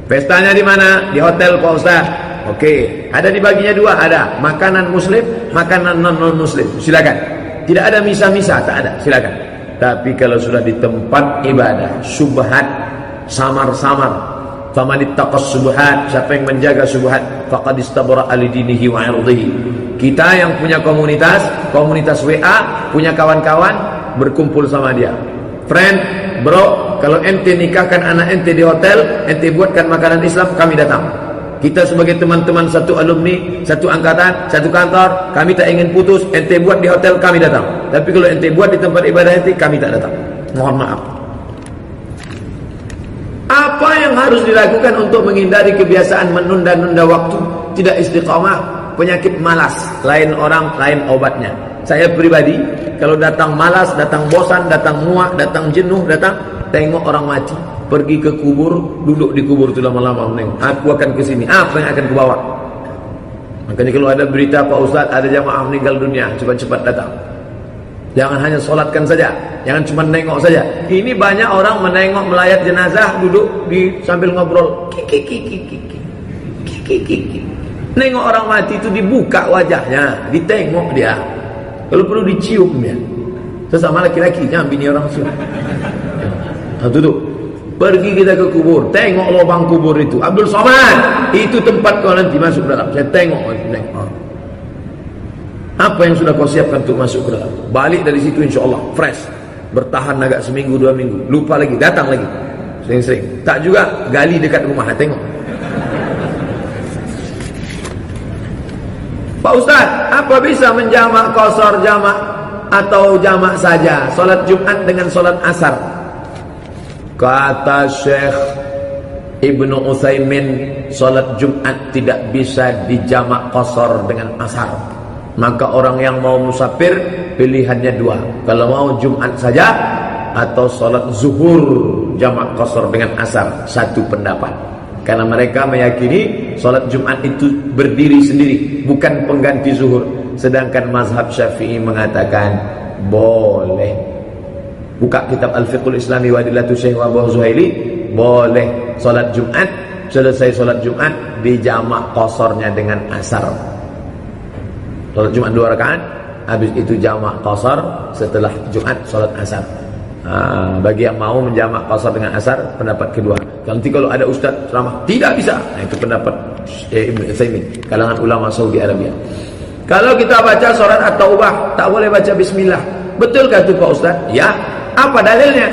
Pestanya di mana? Di hotel Pak Ustaz. Oke, ada dibaginya dua, ada makanan muslim, makanan non muslim. Silakan. Tidak ada misa-misa, tak ada. Silakan. Tapi kalau sudah di tempat ibadah, syubhat, samar-samar, Faman ittaqas subuhat, siapa yang menjaga subuhat, faqad istabra'a li dinihi wa 'irdihi. Kita yang punya komunitas WA, punya kawan-kawan, berkumpul sama dia. Friend, bro, kalau ente nikahkan anak ente di hotel, ente buatkan makanan Islam, kami datang. Kita sebagai teman-teman satu alumni, satu angkatan, satu kantor, kami tak ingin putus, ente buat di hotel, kami datang. Tapi kalau ente buat di tempat ibadah ente, kami tak datang. Mohon maaf. Apa yang harus dilakukan untuk menghindari kebiasaan menunda-nunda waktu, tidak istiqamah, penyakit malas, lain orang, lain obatnya. Saya pribadi, kalau datang malas, datang bosan, datang muak, datang jenuh, datang tengok orang mati, pergi ke kubur, duduk di kubur itu lama-lama menengok. Aku akan ke sini, apa yang akan kubawa? Makanya kalau ada berita Pak Ustaz ada jamaah meninggal dunia, cepat-cepat datang. Jangan hanya solatkan saja, jangan cuma nengok saja. Ini banyak orang menengok melayat jenazah, duduk di sambil ngobrol, nengok orang mati itu dibuka wajahnya, ditengok dia. Kalau perlu dicium ya. Sesama laki-laki, jangan bini orang cium. Duduk. Pergi kita ke kubur, tengok lubang kubur itu. Abdul Somad, itu tempat kau nanti masuk ke dalam. Saya tengok. Apa yang sudah kau siapkan untuk masuk ke dalam? Balik dari situ insyaAllah fresh. Bertahan agak seminggu, 2 minggu. Lupa lagi, datang lagi. Sering-sering. Tak juga gali dekat rumah, tengok. Pak Ustaz, apa bisa menjamak qasar jamak atau jamak saja? Solat Jumat dengan solat asar. Kata Syekh Ibnu Utsaimin, solat Jumat tidak bisa dijamak qasar dengan asar. Maka orang yang mau musafir pilihannya 2. Kalau mau Jumat saja atau solat zuhur jamak qasar dengan asar, satu pendapat. Karena mereka meyakini solat Jumat itu berdiri sendiri, bukan pengganti zuhur. Sedangkan mazhab Syafi'i mengatakan boleh. Buka kitab Al-Fiqhul Islami wa Adillatu Syekh Abu Zuhaili, boleh solat Jumat, selesai solat Jumat dijamak qasarnya dengan asar. Solat Jumat 2 rakaat, habis itu jamak qasar, setelah Jumat solat asar. Bagi yang mau menjamak qasar dengan asar, pendapat kedua. Nanti kalau ada ustaz ceramah tidak bisa, itu pendapat Ibnu Utsaimin, kalangan ulama Saudi Arabia. Kalau kita baca surat At-Taubah tak boleh baca bismillah, betulkah itu Pak Ustaz? Ya. Apa dalilnya?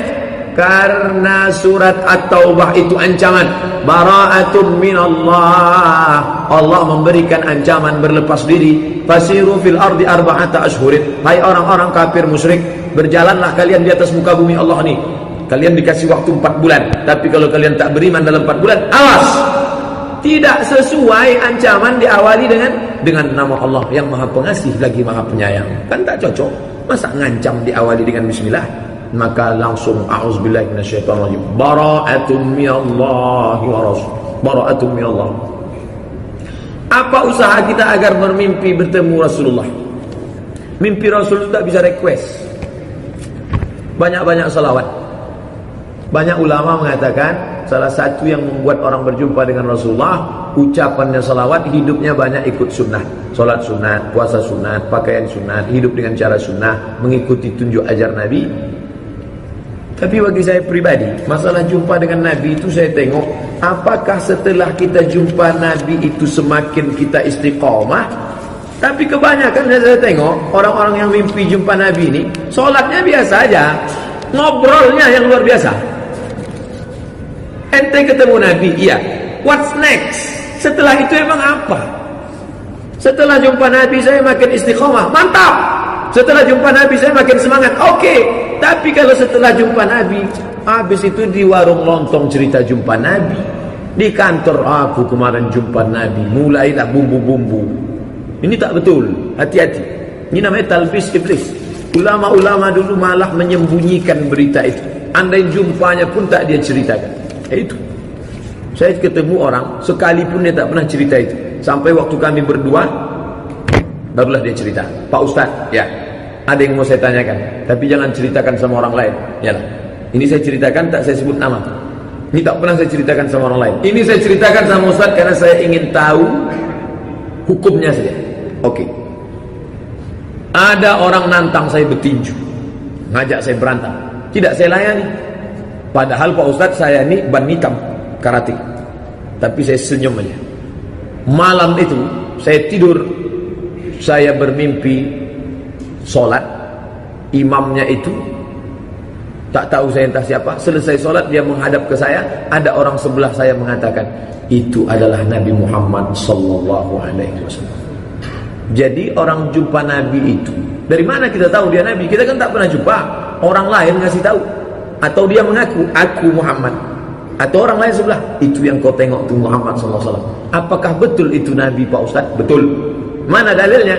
Karena surat At-Taubah itu ancaman, bara'atun minallah. Allah memberikan ancaman berlepas diri. Fasiru fil ardi arba'ata ashhurin. Hai orang-orang kafir musyrik, berjalanlah kalian di atas muka bumi Allah ini. Kalian dikasih waktu 4 bulan. Tapi kalau kalian tak beriman dalam 4 bulan, awas. Tidak sesuai ancaman diawali dengan nama Allah yang Maha Pengasih lagi Maha Penyayang. Kan tak cocok. Masa ngancam diawali dengan bismillah? Maka langsung a'udzubillahi minasyaitonir rajim. Bara'atun minallahi wa rasul. Bara'atun minallah. Apa usaha kita agar bermimpi bertemu Rasulullah? Mimpi Rasul itu tak bisa request. Banyak-banyak salawat. Banyak ulama mengatakan salah satu yang membuat orang berjumpa dengan Rasulullah, ucapannya salawat, hidupnya banyak ikut sunnah. Salat sunat, puasa sunat, pakaian sunat, hidup dengan cara sunnah, mengikuti tunjuk ajar Nabi. Tapi bagi saya pribadi, masalah jumpa dengan Nabi itu saya tengok, apakah setelah kita jumpa Nabi itu semakin kita istiqamah? Tapi kebanyakan saya tengok orang-orang yang mimpi jumpa Nabi ini, solatnya biasa aja, ngobrolnya yang luar biasa. Ente ketemu Nabi, iya. What's next? Setelah itu emang apa? Setelah jumpa Nabi saya makin istiqamah, mantap. Setelah jumpa Nabi saya makin semangat, oke. Tapi kalau setelah jumpa Nabi, habis itu di warung lontong cerita jumpa Nabi, di kantor aku kemarin jumpa Nabi, mulailah bumbu-bumbu. Ini tak betul, hati-hati. Ini namanya talbis iblis. Ulama-ulama dulu malah menyembunyikan berita itu. Andai jumpanya pun tak dia ceritakan. Itu. Saya ketemu orang, sekalipun dia tak pernah cerita itu. Sampai waktu kami berdua, barulah dia cerita. Pak Ustaz, ya, ada yang mau saya tanyakan, tapi jangan ceritakan sama orang lain. Yalah. Ini saya ceritakan, tak saya sebut nama. Ini tak pernah saya ceritakan sama orang lain. Ini saya ceritakan sama Ustaz karena saya ingin tahu hukumnya saja. Oke. Ada orang nantang saya bertinju, ngajak saya berantem. Tidak saya layani. Padahal Pak Ustaz saya ini ban hitam karate. tapi saya senyum aja. Malam itu saya tidur, saya bermimpi sholat, imamnya itu tak tahu saya entah siapa. Selesai sholat dia menghadap ke saya, ada orang sebelah saya mengatakan, itu adalah Nabi Muhammad sallallahu alaihi wasallam. Jadi orang jumpa Nabi itu, dari mana kita tahu dia Nabi? Kita kan tak pernah jumpa. Orang lain ngasih tahu, atau dia mengaku, aku Muhammad. Atau orang lain sebelah, itu yang kau tengok tuh Muhammad SAW. Apakah betul itu Nabi Pak Ustaz? Betul. Mana dalilnya?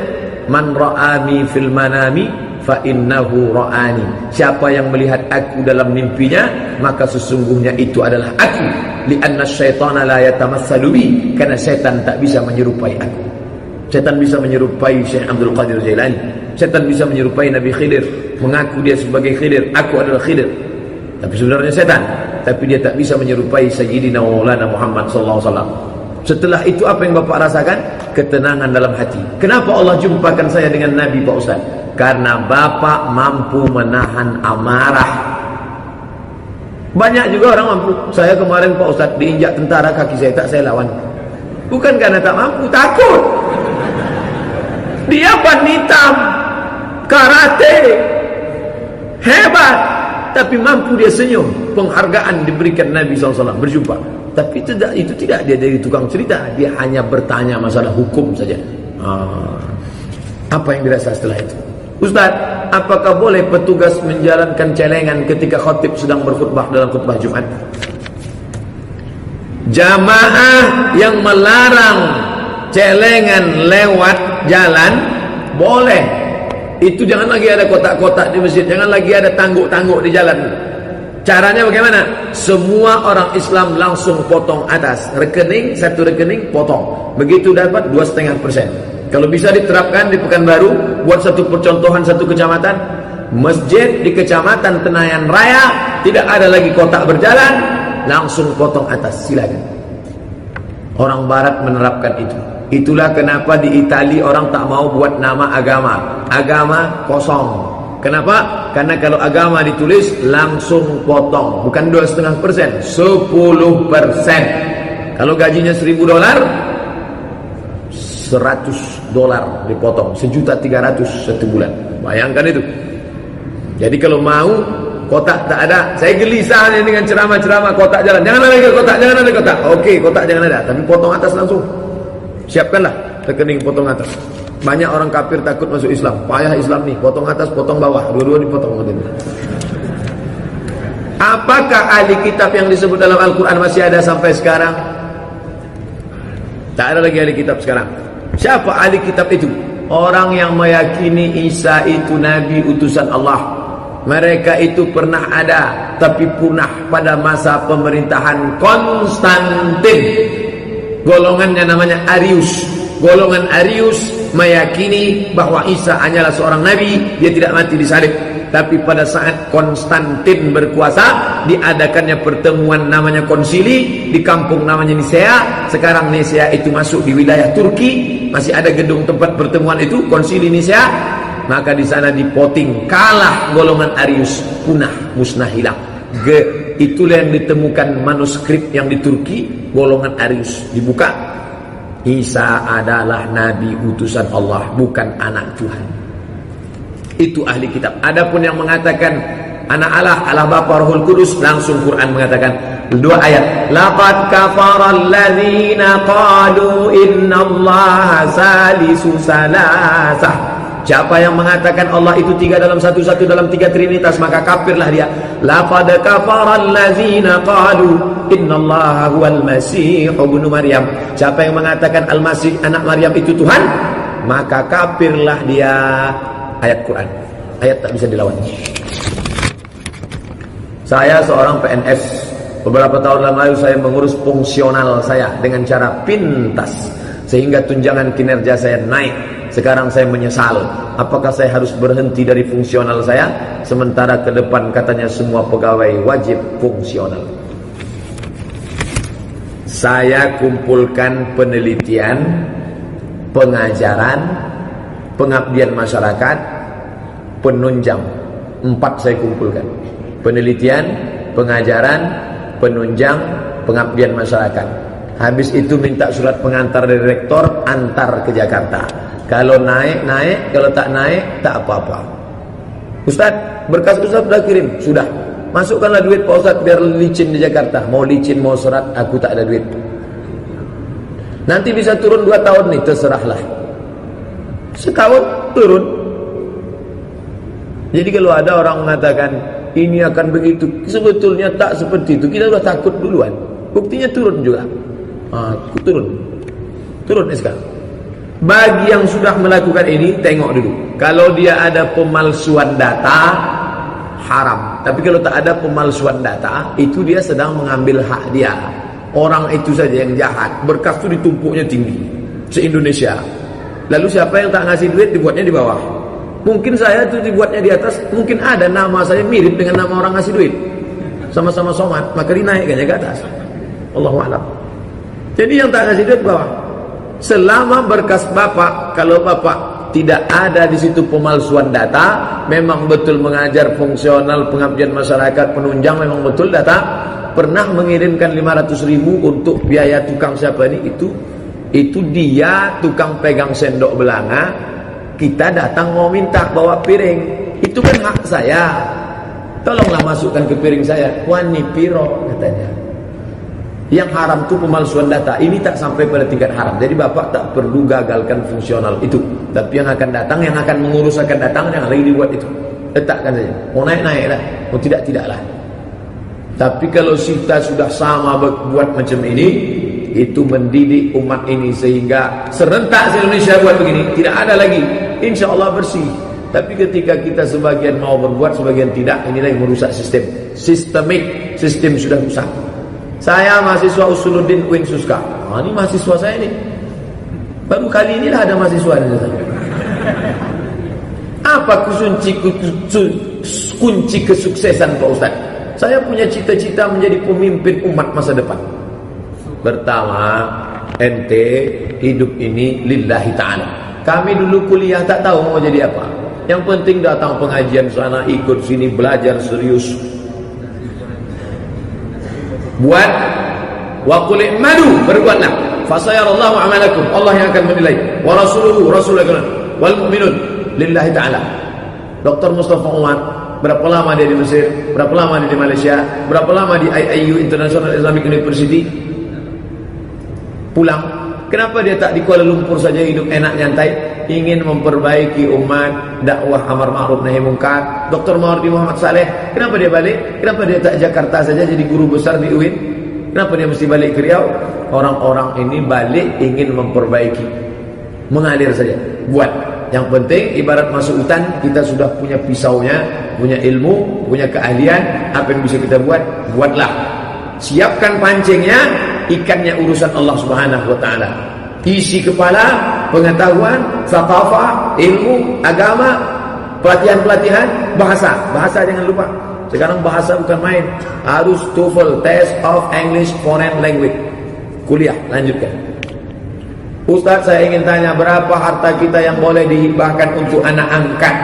Man ra'ani fil manami fa innahu ra'ani. Siapa yang melihat aku dalam mimpinya, maka sesungguhnya itu adalah aku. Li'anna syaitana la yatamassalu bi, karena setan tak bisa menyerupai aku. Setan bisa menyerupai Syekh Abdul Qadir Jailani. Setan bisa menyerupai Nabi Khidir, mengaku dia sebagai Khidir, aku adalah Khidir. Tapi sebenarnya setan. Tapi dia tak bisa menyerupai Sayyidina Maulana Muhammad SAW. Setelah itu apa yang Bapak rasakan? Ketenangan dalam hati. Kenapa Allah jumpakan saya dengan Nabi Pak Ustaz? Karena Bapak mampu menahan amarah. Banyak juga orang mampu. Saya kemarin Pak Ustaz diinjak tentara, kaki saya tak saya lawan. Bukan karena tak mampu, takut. Dia ban hitam, karate, hebat, tapi mampu dia senyum. Penghargaan diberikan Nabi SAW, berjumpa. Tapi itu tidak dia dari tukang cerita, dia hanya bertanya masalah hukum saja. Apa yang dirasa setelah itu? Ustaz, apakah boleh petugas menjalankan celengan ketika khatib sedang berkhutbah dalam khutbah Jumat? Jamaah yang melarang celengan lewat jalan boleh. Itu jangan lagi ada kotak-kotak di masjid, jangan lagi ada tangguk-tangguk di jalan. Caranya bagaimana? Semua orang Islam langsung potong atas rekening, satu rekening potong. Begitu dapat 2,5%. Kalau bisa diterapkan di Pekanbaru, buat satu percontohan satu kecamatan, masjid di kecamatan Tenayan Raya tidak ada lagi kotak berjalan, langsung potong atas, silakan. Orang barat menerapkan itu. Itulah kenapa di Italia orang tak mau buat nama agama. Agama kosong. Kenapa? Karena kalau agama ditulis langsung potong. Bukan 2,5%, 10%. Kalau gajinya $1.000, $100 dipotong, 1.300.000 satu bulan. Bayangkan itu. Jadi kalau mau kotak tak ada, saya gelisah dengan ceramah-ceramah kotak jalan. Jangan ada kotak, jangan ada kotak. Oke, kotak jangan ada, tapi potong atas langsung. Siapkanlah rekening potong atas. Banyak orang kafir takut masuk Islam. Payah Islam nih, potong atas, potong bawah, dua-dua dipotong. Apakah ahli kitab yang disebut dalam Al-Quran masih ada sampai sekarang? Tak ada lagi ahli kitab sekarang. Siapa ahli kitab itu? Orang yang meyakini Isa itu Nabi utusan Allah. Mereka itu pernah ada, tapi punah pada masa pemerintahan Konstantin. Golongannya namanya Arius. Golongan Arius meyakini bahwa Isa hanyalah seorang nabi, dia tidak mati disalib. Tapi pada saat Konstantin berkuasa, diadakannya pertemuan namanya konsili di kampung namanya Nisea. Sekarang Nisea itu masuk di wilayah Turki, masih ada gedung tempat pertemuan itu, konsili Nisea. Maka di sana dipoting, kalah golongan Arius, punah, musnah, hilang. Itulah yang ditemukan manuskrip yang di Turki, golongan Arius dibuka. Isa adalah nabi utusan Allah, bukan anak Tuhan. Itu ahli kitab. Adapun yang mengatakan anak Allah, Allah Bapa Rohul Kudus, langsung Quran mengatakan dua ayat. Laqad kafara alladzina qalu innallaha salisu salasah. Siapa yang mengatakan Allah itu tiga dalam satu dalam tiga trinitas, maka kafirlah dia. Laqad kafara alladzina qalu innallaha huwal masih ibnu Maryam. Siapa yang mengatakan Al-Masih anak Maryam itu Tuhan, maka kafirlah dia. Ayat Quran, ayat tak bisa dilawan. Saya seorang PNS. Beberapa tahun lalu saya mengurus fungsional saya dengan cara pintas, sehingga tunjangan kinerja saya naik. Sekarang saya menyesal. Apakah saya harus berhenti dari fungsional saya, sementara ke depan katanya semua pegawai wajib fungsional? Saya kumpulkan penelitian, pengajaran, pengabdian masyarakat, penunjang. 4 saya kumpulkan. Penelitian, pengajaran, penunjang, pengabdian masyarakat. Habis itu minta surat pengantar dari rektor, antar ke Jakarta. Kalau naik, kalau tak naik, tak apa-apa. Ustaz, berkas Ustaz sudah kirim, sudah. Masukkanlah duit Pak Ustaz biar licin di Jakarta. Mau licin, mau serat, aku tak ada duit. Nanti bisa turun 2 tahun nih, terserahlah. Setahun turun. Jadi kalau ada orang mengatakan ini akan begitu, sebetulnya tak seperti itu. Kita sudah takut duluan. Buktinya turun juga. Turun sekarang. Bagi yang sudah melakukan ini, tengok dulu. Kalau dia ada pemalsuan data, haram. Tapi kalau tak ada pemalsuan data, itu dia sedang mengambil hak dia. Orang itu saja yang jahat. Berkas itu ditumpuknya tinggi se-Indonesia. Lalu siapa yang tak ngasih duit, dibuatnya di bawah. Mungkin saya itu dibuatnya di atas. Mungkin ada nama saya mirip dengan nama orang ngasih duit. Sama-sama somat, maka dinaikkannya ke atas. Allahu a'lam. Jadi yang tak ngasih duit bawah. Selama berkas bapak, kalau bapak tidak ada di situ pemalsuan data, memang betul mengajar fungsional, pengabdian masyarakat, penunjang, memang betul data, pernah mengirimkan 500.000 untuk biaya tukang siapa ini, itu dia tukang pegang sendok belanga, kita datang mau minta bawa piring, itu kan hak saya, tolonglah masukkan ke piring saya. Wani piro katanya. Yang haram itu pemalsuan data. Ini tak sampai pada tingkat haram. Jadi bapak tak perlu gagalkan fungsional itu. Tapi yang akan datang, yang akan mengurus akan datang, jangan lagi dibuat itu. Letakkan saja. Mau naik-naik lah, mau tidak-tidaklah. Tapi kalau kita sudah sama buat macam ini, itu mendidik umat ini sehingga serentak se-Indonesia buat begini, tidak ada lagi. Insya Allah bersih. Tapi ketika kita sebagian mau berbuat, sebagian tidak, inilah yang merusak sistem. Sistemik, sistem sudah rusak. Saya mahasiswa Usuluddin UIN Suska. Ini mahasiswa saya ini. Baru kali inilah ada mahasiswa ini. Apa kunci kesuksesan Pak Ustaz? Saya punya cita-cita menjadi pemimpin umat masa depan. Pertama, ente hidup ini lillahi ta'ala. Kami dulu kuliah tak tahu mau jadi apa. Yang penting datang pengajian sana, ikut sini, belajar serius. Buat wa qul i'malu, berbuatlah, fasayarallahu amalakum, Allah yang akan menilai, wa rasuluhu, rasulullah, wal mu'minun lillahi ta'ala. Dr. Mustafa Umar berapa lama dia di Mesir, berapa lama dia di Malaysia, berapa lama di IIU International Islamic University, pulang. Kenapa dia tak di Kuala Lumpur saja hidup enak nyantai? Ingin memperbaiki umat, dakwah amar ma'ruf nahi munkar. Dr. Mawardi Muhammad Saleh, kenapa dia balik? Kenapa dia tak Jakarta saja jadi guru besar di UIN? Kenapa dia mesti balik ke Riau? Orang-orang ini balik ingin memperbaiki, mengalir saja. Buat. Yang penting ibarat masuk hutan, kita sudah punya pisaunya, punya ilmu, punya keahlian. Apa yang bisa kita buat? Buatlah. Siapkan pancingnya, ikannya urusan Allah Subhanahu wa taala. Isi kepala pengetahuan, thaqafah, ilmu, agama, pelatihan-pelatihan, bahasa jangan lupa. Sekarang bahasa bukan main. Harus TOEFL, Test of English Foreign Language. Kuliah, lanjutkan. Ustaz, saya ingin tanya, berapa harta kita yang boleh dihibahkan untuk anak angkat?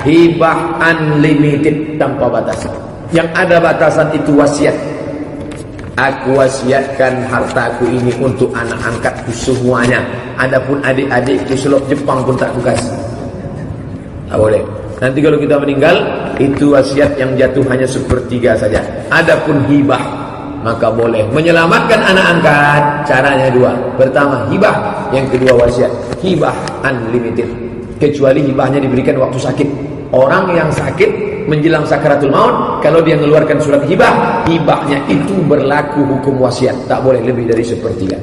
Hibah unlimited, tanpa batasan. Yang ada batasan itu wasiat. Aku wasiatkan hartaku ini untuk anak angkatku semuanya. Adapun adik-adikku selop Jepang pun tak aku kasih. Tak boleh. Nanti kalau kita meninggal, itu wasiat yang jatuh hanya 1/3 saja. Adapun hibah, maka boleh. Menyelamatkan anak angkat, caranya 2. Pertama hibah, yang kedua wasiat. Hibah unlimited. Kecuali hibahnya diberikan waktu sakit. Orang yang sakit menjelang sakaratul maut, kalau dia mengeluarkan surat hibah, hibahnya itu berlaku hukum wasiat, tak boleh lebih dari 1/3.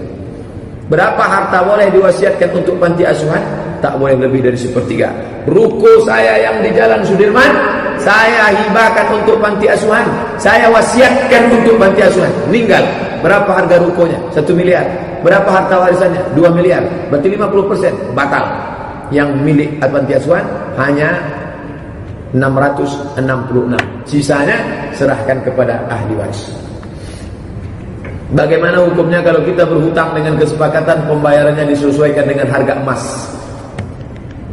Berapa harta boleh diwasiatkan untuk panti asuhan? Tak boleh lebih dari 1/3. Ruko saya yang di Jalan Sudirman, saya hibahkan untuk panti asuhan, saya wasiatkan untuk panti asuhan. Meninggal, berapa harga rukonya? 1 miliar. Berapa harta warisannya? 2 miliar. Berarti 50% batal. Yang milik panti asuhan hanya 666. Sisanya serahkan kepada ahli waris. Bagaimana hukumnya kalau kita berhutang dengan kesepakatan pembayarannya disesuaikan dengan harga emas?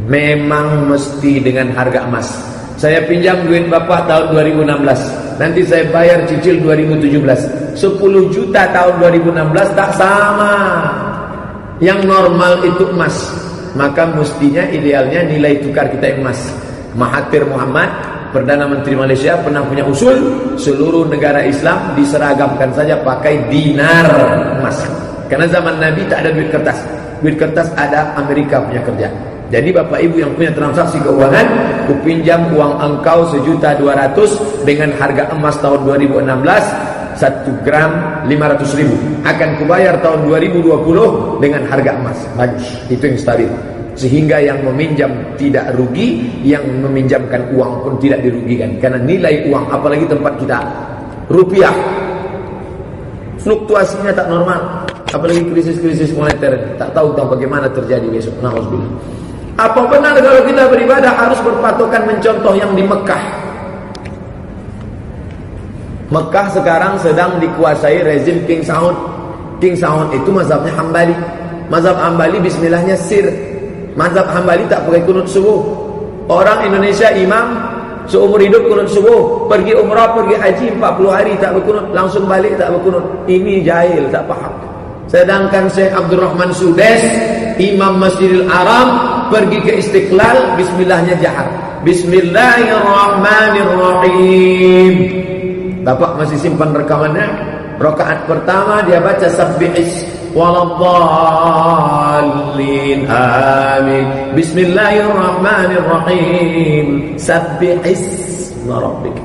Memang mesti dengan harga emas. Saya pinjam duit bapak tahun 2016. Nanti saya bayar cicil 2017. 10 juta tahun 2016 tak sama. Yang normal itu emas. Maka mestinya idealnya nilai tukar kita emas. Mahathir Muhammad, Perdana Menteri Malaysia, pernah punya usul seluruh negara Islam diseragamkan saja pakai dinar emas. Karena zaman Nabi tak ada duit kertas. Duit kertas ada, Amerika punya kerja. Jadi bapak ibu yang punya transaksi keuangan, kupinjam uang engkau 1.200.000 dengan harga emas tahun 2016 1 gram 500.000. Akan kubayar tahun 2020 dengan harga emas. Bagus, itu yang stabil. Sehingga yang meminjam tidak rugi, yang meminjamkan uang pun tidak dirugikan. Karena nilai uang, apalagi tempat kita rupiah, fluktuasinya tak normal. Apalagi krisis-krisis moneter, tak tahu bagaimana terjadi besok. Nauzubillah. Apa benar kalau kita beribadah harus berpatokan mencontoh yang di Mekah? Mekah sekarang sedang dikuasai rezim King Saud. King Saud itu mazhabnya Hambali. Mazhab Hambali bismillahnya sir. Mazhab Hambali tak pakai kunut subuh. Orang Indonesia imam seumur hidup kunut subuh, pergi umrah, pergi haji 40 hari tak berkunut, langsung balik tak berkunut. Ini jahil, tak paham. Sedangkan Syekh Abdul Rahman Sudes, imam Masjidil Haram, pergi ke Istiqlal, bismillahnya jahar. Bismillahirrahmanirrahim. Bapak masih simpan rekamannya. Rakaat pertama dia baca sabbihis waladdallin amin. Bismillahirrahmanirrahim. Sabbihis rabbika.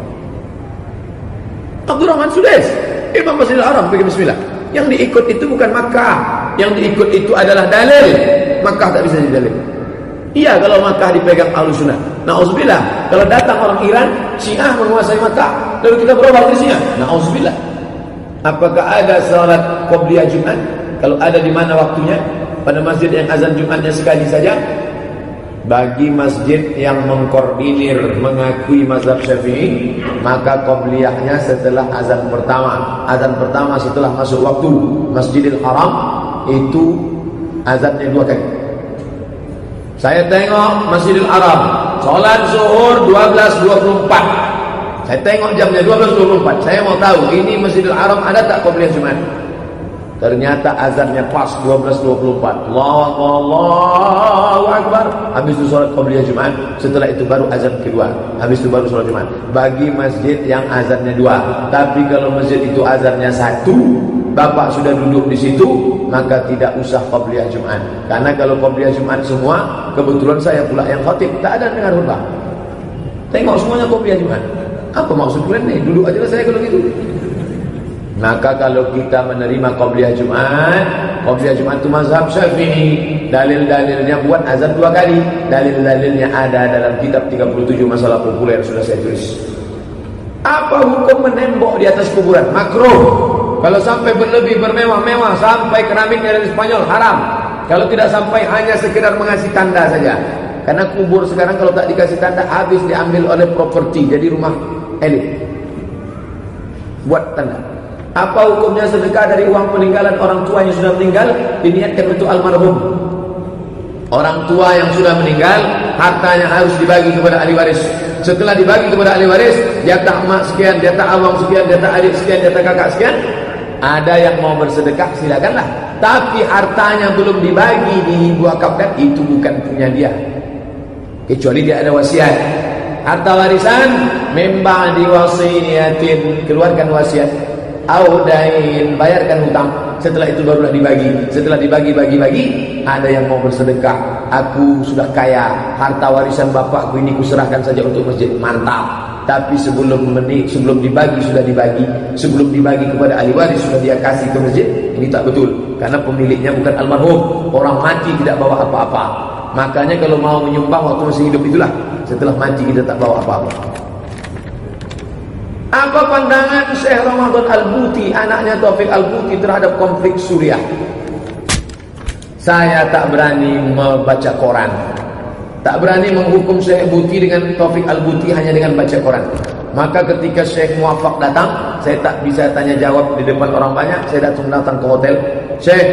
Abdul Rahman Sudes, imam Masjidil Haram, pergi bismillah. Yang diikut itu bukan Makkah. Yang diikut itu adalah dalil. Makkah tak bisa jadi dalil. Iya, kalau Makkah dipegang Ahlussunnah. Nauzubillah. Kalau datang orang Iran, Syiah menguasai Makkah, lalu kita berubah ke Syiah. Nauzubillah. Apakah ada salat qobliyah Jumat? Kalau ada, di mana waktunya? Pada masjid yang azan Jumatnya sekali saja. Bagi masjid yang mengkoordinir mengakui mazhab Syafi'i, maka qobliyahnya setelah azan pertama. Azan pertama setelah masuk waktu. Masjidil Haram itu azannya 2 kali. Saya tengok Masjidil Haram, salat zuhur 12.24. Saya tengok jamnya 12.24. Saya mau tahu ini Masjidil Haram ada tak qobliyah Jumat? Ternyata azannya pas 12.24. Allahu Akbar. Habis itu salat qobliyah Jumat. Setelah itu baru azan kedua. Habis itu baru salat Jumat. Bagi masjid yang azannya 2. Tapi kalau masjid itu azannya 1, bapak sudah duduk di situ, maka tidak usah qobliyah Jumat. Karena kalau qobliyah Jumat semua, kebetulan saya pula yang khatib, tak ada dengar khutbah. Tengok semuanya qobliyah Jumat. Apa maksud kalian nih? Duduk aja lah saya kalau gitu. Maka kalau kita menerima qobliyah Jumat itu mazhab Syafi'i. Dalil-dalilnya buat azan 2 kali. Dalil-dalilnya ada dalam kitab 37 masalah populer, sudah saya tulis. Apa hukum menembok di atas kuburan? Makruh. Kalau sampai berlebih, bermewah-mewah, sampai keramiknya dari Spanyol, haram. Kalau tidak sampai hanya sekedar mengasih tanda saja. Karena kubur sekarang kalau tak dikasih tanda, habis diambil oleh properti, jadi rumah elit. Buat tanda. Apa hukumnya sedekah dari uang peninggalan orang tua yang sudah meninggal diniatkan untuk almarhum? Orang tua yang sudah meninggal, hartanya harus dibagi kepada ahli waris. Setelah dibagi kepada ahli waris, jatah emak sekian, jatah abang sekian, jatah adik sekian, jatah kakak sekian. Ada yang mau bersedekah, silakanlah. Tapi hartanya belum dibagi, diwakafkan, itu bukan punya dia. Kecuali dia ada wasiat. Harta warisan memang diwasiatin, keluarkan wasiat. Audain, bayarkan hutang. Setelah itu barulah dibagi. Setelah dibagi, ada yang mau bersedekah. Aku sudah kaya, harta warisan bapakku ini kuserahkan saja untuk masjid. Mantap. Tapi sebelum dibagi sudah dibagi. Sebelum dibagi kepada ahli waris sudah dia kasih ke masjid. Ini tak betul. Karena pemiliknya bukan almarhum. Orang mati tidak bawa apa-apa. Makanya kalau mau menyumbang waktu masih hidup itulah. Setelah mati kita tak bawa apa-apa. Apa pandangan Syekh Ramadan Al-Buti, anaknya Taufik Al-Buti, terhadap konflik Suriah? Saya tak berani membaca koran. Tak berani menghukum Syekh Buti dengan Taufik Al-Buti hanya dengan baca koran. Maka ketika Syekh Muwaffaq datang, saya tak bisa tanya jawab di depan orang banyak. Saya datang ke hotel. Syekh,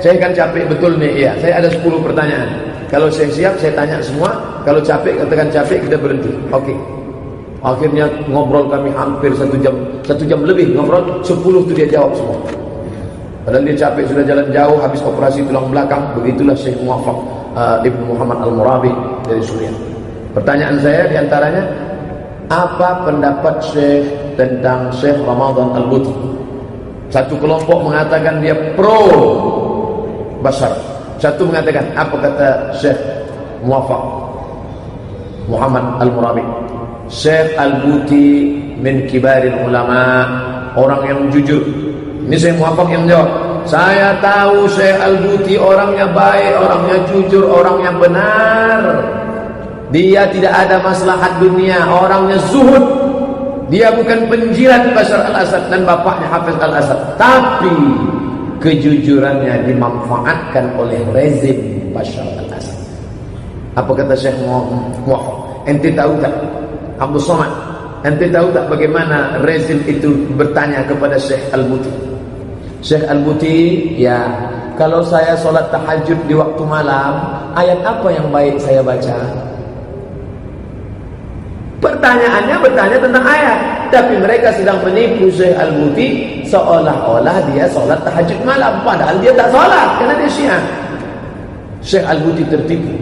saya kan capek betul nih. Iya, saya ada 10 pertanyaan. Kalau saya siap, saya tanya semua. Kalau capek, katakan capek, kita berhenti. Oke. Akhirnya ngobrol kami hampir 1 jam lebih ngobrol. 10 itu dia jawab semua. Padahal dia capek, sudah jalan jauh, habis operasi tulang belakang. Begitulah Syekh Muwaffaq Ibnu Muhammad Al-Murabi dari Suriah. Pertanyaan saya diantaranya, apa pendapat Syekh tentang Syekh Ramadan Al-Buti? Satu kelompok mengatakan dia pro Bashar, satu mengatakan, apa kata Syekh Muwaffaq Muhammad Al-Murabi? Syekh Al-Buti min kibaril ulama, orang yang jujur. Ini Syekh Muwaffaq yang jawab, saya tahu Syekh Al-Buti orangnya baik, orangnya jujur, orangnya benar. Dia tidak ada maslahat dunia, orangnya zuhud. Dia bukan penjilat Bashar al-Assad dan bapaknya Hafiz al-Assad, tapi kejujurannya dimanfaatkan oleh rezim Bashar al-Assad. Apa kata Syekh Muwaffaq? Ente tahu tak, Abdul Somad, ente tahu tak bagaimana rezim itu bertanya kepada Syekh Al-Buti? Syekh Al-Buti, ya, kalau saya solat tahajud di waktu malam, ayat apa yang baik saya baca? Pertanyaannya bertanya tentang ayat, tapi mereka sedang menipu Syekh Al-Buti seolah-olah dia solat tahajud malam, padahal dia tak solat karena dia Syiah. Syekh Al-Buti tertipu.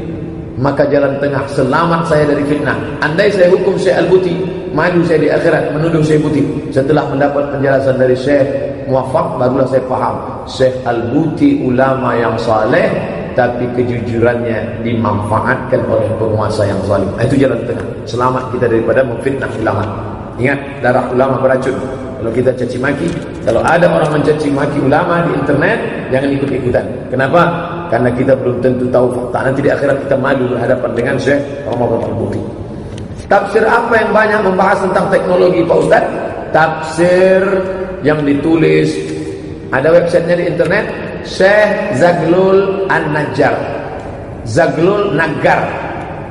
Maka jalan tengah, selamat saya dari fitnah. Andai saya hukum Syekh Al-Buti, maju saya di akhirat menuduh Syekh Buti. Setelah mendapat penjelasan dari Syekh Muwaffaq, barulah saya faham Syekh Al-Buti ulama yang saleh, tapi kejujurannya dimanfaatkan oleh penguasa yang zalim. Itu jalan tengah. Selamat kita daripada memfitnah ulama. Ingat, darah ulama beracun. Kalau kita caci maki, kalau ada orang mencaci maki ulama di internet, jangan ikut-ikutan. Kenapa? Karena kita belum tentu tahu fakta. Nanti di akhirat kita maju berhadapan dengan Syekh Ramadan Al-Buti. Tafsir apa yang banyak membahas tentang teknologi Pak Ustaz? Tafsir yang ditulis, ada websitenya di internet, Syekh Zaglul An-Najjar. Zaglul Naggar.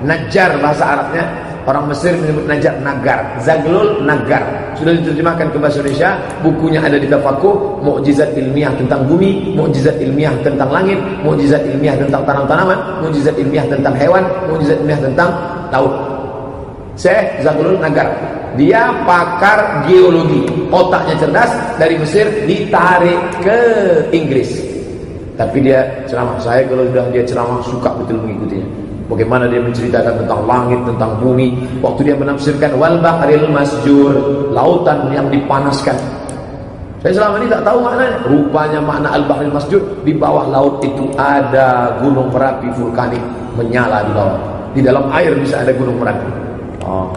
Najjar bahasa Arabnya, orang Mesir menyebut Najjar, Nagar. Zaglul Naggar. Sudah diterjemahkan ke bahasa Indonesia. Bukunya ada di Tafakuh. Mukjizat ilmiah tentang bumi, mukjizat ilmiah tentang langit, mukjizat ilmiah tentang tanam-tanaman, mukjizat ilmiah tentang hewan, mukjizat ilmiah tentang laut. Syekh Zaglul Naggar. Dia pakar geologi, otaknya cerdas, dari Mesir ditarik ke Inggris. Tapi dia ceramah, saya kalau sudah dia ceramah suka betul mengikutinya. Bagaimana dia menceritakan tentang langit, tentang bumi. Waktu dia menafsirkan wal bahril masjur, lautan yang dipanaskan. Saya selama ini tak tahu maknanya. Rupanya makna al bahril masjur, di bawah laut itu ada gunung berapi vulkanik menyala di bawah. Di dalam air bisa ada gunung berapi. Oh.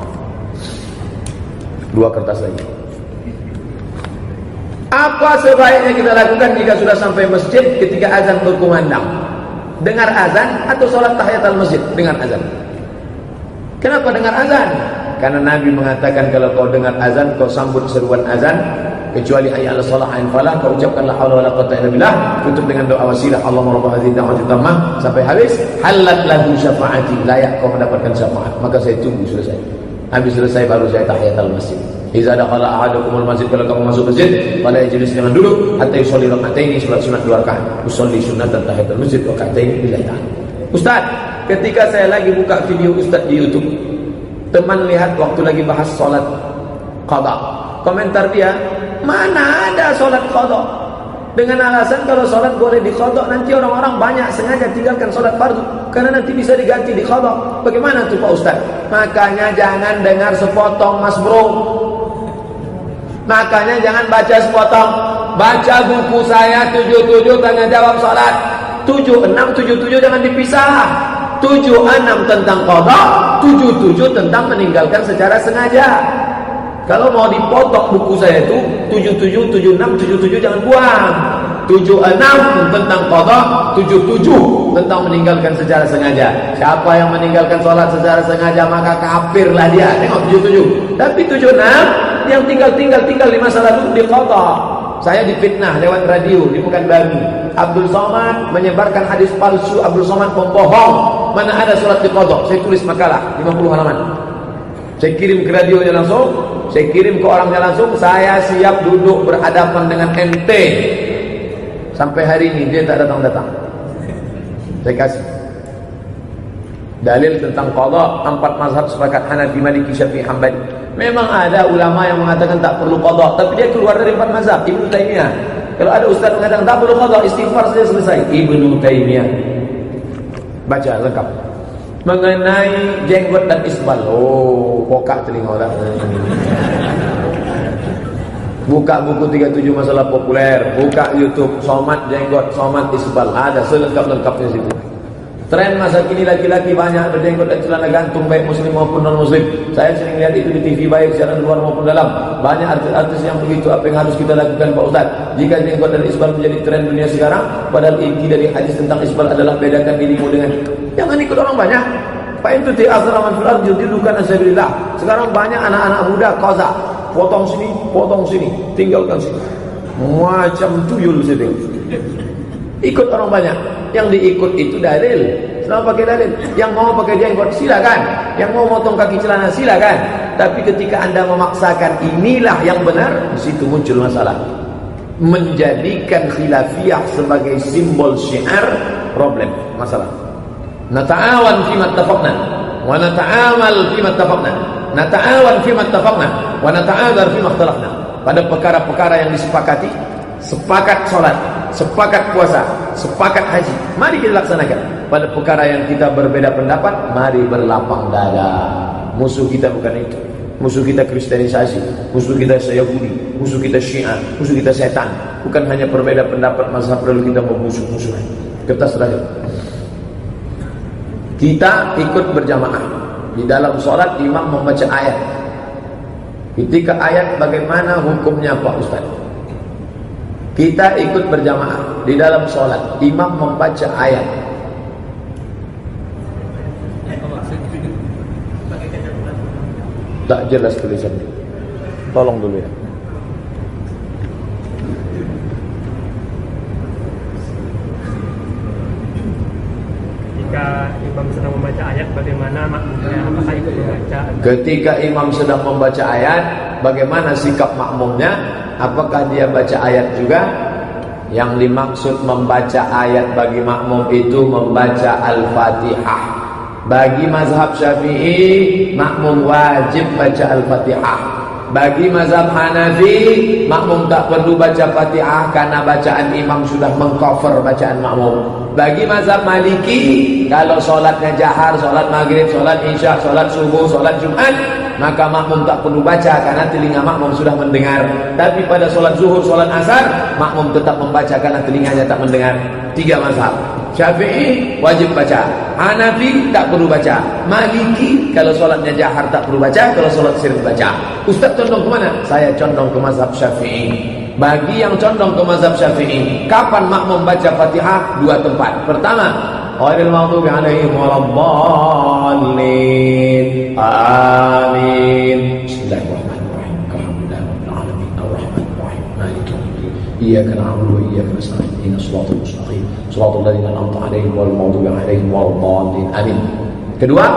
2 kertas lagi. Apa sebaiknya kita lakukan jika sudah sampai masjid ketika azan berkumandang? Dengar azan atau sholat tahiyatul masjid? Dengar azan. Kenapa dengar azan? Karena Nabi mengatakan kalau kau dengar azan, kau sambut seruan azan, kecuali hayya 'alas shalah ain falah, kau ucapkan la haula wala quwwata illa billah, tutup dengan doa wasilah Allahumma rabb hadhihi da'wati tammah sampai habis, halat lahu syafaati, layak kau mendapatkan syafaat. Maka saya tunggu selesai. Habis selesai baru saya tahiyatul masjid. Iza dakhala ahadukumul masjid, kalau kamu masuk masjid, fala yajlis, jangan duduk hatta yusolli rak'ataini, salat sunat 2 rakaat. Usolli sunnatan tahiyatul masjid rak'ataini lillahi ta'ala. Ustaz, ketika saya lagi buka video Ustaz di YouTube, teman lihat waktu lagi bahas salat qada. Komentar dia, mana ada salat qada? Dengan alasan kalau salat boleh diqada, nanti orang-orang banyak sengaja tinggalkan salat fardu karena nanti bisa diganti di qada. Bagaimana tuh Pak Ustaz? Makanya jangan dengar sepotong Mas Bro. Makanya jangan baca sepotong. Baca buku saya 77 tanya jawab salat. 76 77 jangan dipisah. 76 tentang qada, 77 tentang meninggalkan secara sengaja. Kalau mau dipotong buku saya itu 77 76 77 jangan buang. 76 tentang qada, 77 tentang meninggalkan secara sengaja. Siapa yang meninggalkan sholat secara sengaja maka kafirlah dia. Tengok 77. Tapi 76 yang tinggal di masa lalu di qada. Saya difitnah lewat radio di Pekanbaru. Abdul Somad menyebarkan hadis palsu, Abdul Somad pembohong. Mana ada sholat di qada? Saya tulis makalah 50 halaman. Saya kirim ke radionya langsung, saya kirim ke orangnya langsung. Saya siap duduk berhadapan dengan ente. Sampai hari ini dia tak datang-datang. Saya kasih dalil tentang qada. 4 mazhab sepakat, Hanafi, Maliki, Syafi'i, Hambali. Memang ada ulama yang mengatakan tak perlu qadha, tapi dia keluar dari 4 mazhab. Ibnu Taimiyah. Kalau ada ustaz mengatakan tak perlu qadha, istighfar saja selesai. Ibnu Taimiyah. Baca lengkap. Mengenai jenggot dan isbal. Oh, pokak telinga orang. Buka buku 37 masalah populer, buka YouTube somat jenggot, somat isbal, ada selengkap-lengkapnya situ. Tren masa kini laki-laki banyak berjenggot dan celana gantung, baik muslim maupun non muslim. Saya sering lihat itu di TV, baik secara luar maupun dalam. Banyak artis-artis yang begitu. Apa yang harus kita lakukan Pak Ustaz jika jenggot dan isbal menjadi tren dunia sekarang? Padahal inti dari hadis tentang isbal adalah bedakan dirimu dengan jangan ikut orang banyak. Pak itu ti asraman fil ardi yudilukan asabilillah. Sekarang banyak anak-anak muda qaza, potong sini, tinggalkan sini. Macam tuyul situ. Ikut orang banyak. Yang diikut itu dalil. Selama pakai dalil. Yang mau pakai jenggot silakan. Yang mau motong kaki celana silakan. Tapi ketika Anda memaksakan inilah yang benar, di situ muncul masalah. Menjadikan khilafiyah sebagai simbol syiar, problem, masalah. Nata'awan fima ittafaqna wa nata'amal fima ittafaqna. Nata'awan fima ittafaqna wa nata'adzar fima ikhtalafna. Pada perkara-perkara yang disepakati, sepakat sholat, sepakat puasa, sepakat haji, mari kita laksanakan. Pada perkara yang kita berbeda pendapat, mari berlapang dada. Musuh kita bukan itu. Musuh kita kristenisasi, musuh kita Yahudi, musuh kita Syiah, musuh kita setan. Bukan hanya berbeda pendapat mazhab lalu kita memusuh-musuhan. Kertas terakhir. Kita ikut berjamaah. Di dalam sholat imam membaca ayat. Ketika ayat bagaimana hukumnya Pak Ustaz? Kita ikut berjamaah di dalam sholat, imam membaca ayat. Tak jelas tulisannya. Tolong dulu ya. Ketika imam sedang membaca ayat, bagaimana makmumnya? Apakah ikut membaca? Ketika imam sedang membaca ayat, bagaimana sikap makmumnya? Apakah dia baca ayat juga? Yang dimaksud membaca ayat bagi makmum itu membaca Al-Fatihah. Bagi mazhab Syafi'i, makmum wajib baca Al-Fatihah. Bagi mazhab Hanafi, makmum tak perlu baca Fatihah karena bacaan imam sudah mengcover bacaan makmum. Bagi mazhab Maliki, kalau solatnya jahar, solat maghrib, solat isya, solat subuh, solat Jumat, maka makmum tak perlu baca karena telinga makmum sudah mendengar. Tapi pada solat zuhur, solat asar, makmum tetap membaca karena telinganya tak mendengar. 3 mazhab. Syafi'i wajib baca, Hanafi tak perlu baca, Maliki kalau solatnya jahar tak perlu baca, kalau solat sirri baca. Ustaz condong ke mana? Saya condong ke mazhab Syafi'i. Bagi yang condong ke mazhab Syafi'i, kapan makmum baca Fatihah? 2 tempat. Pertama, ghairil maghdubi 'alaihim waladdallin. Amin. Bismillahirrahmanirrahim. Alhamdulillahirabbil alamin. Arrahmanir rahim. Maliki yaumiddin. Iyyaka na'budu wa iyyaka nasta'in. Ihdinas siratal mustaqim. Shiratal ladzina an'amta 'alaihim ghairil maghdubi 'alaihim waladdallin. Amin. Kedua,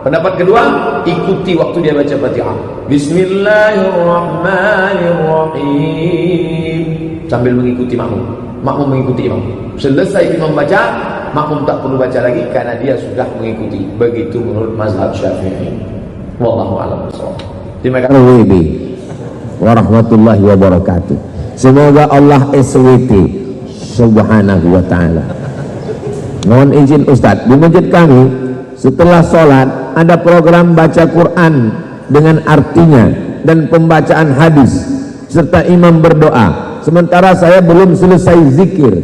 pendapat kedua, ikuti waktu dia baca Fatihah. Bismillahirrahmanirrahim. Sambil mengikuti makmum. Makmum mengikuti imam. Selesai imam baca, makmum tak perlu baca lagi karena dia sudah mengikuti. Begitu menurut mazhab Syafi'i. Wallahu a'lam bishawab. Terima kasih warahmatullahi wabarakatuh. Semoga Allah SWT subhanahu wa ta'ala. Mohon izin Ustaz, di masjid kami setelah sholat ada program baca Quran dengan artinya dan pembacaan hadis serta imam berdoa. Sementara saya belum selesai zikir.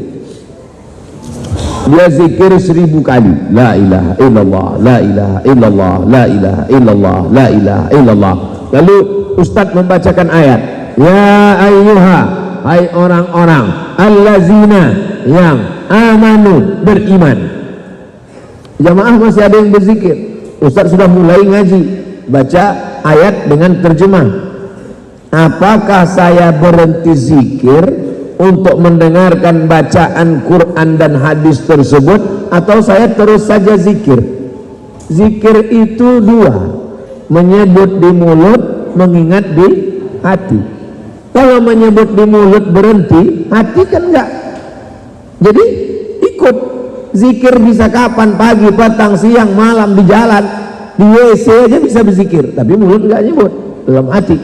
Dia zikir 1000 kali. La ilaha illallah, la ilaha illallah, la ilaha illallah, la ilaha illallah. Lalu Ustaz membacakan ayat, ya ayyuha, hai orang-orang allazina yang amanu, beriman. Jamaah masih ada yang berzikir. Ustaz sudah mulai ngaji, baca ayat dengan terjemah. Apakah saya berhenti zikir untuk mendengarkan bacaan Quran dan hadis tersebut, atau saya terus saja zikir? Zikir itu 2, menyebut di mulut, mengingat di hati. Kalau menyebut di mulut berhenti, hati kan enggak. Jadi ikut zikir bisa kapan, pagi, petang, siang, malam, di jalan, di WC aja bisa berzikir, tapi mulut enggak nyebut. dalam hati.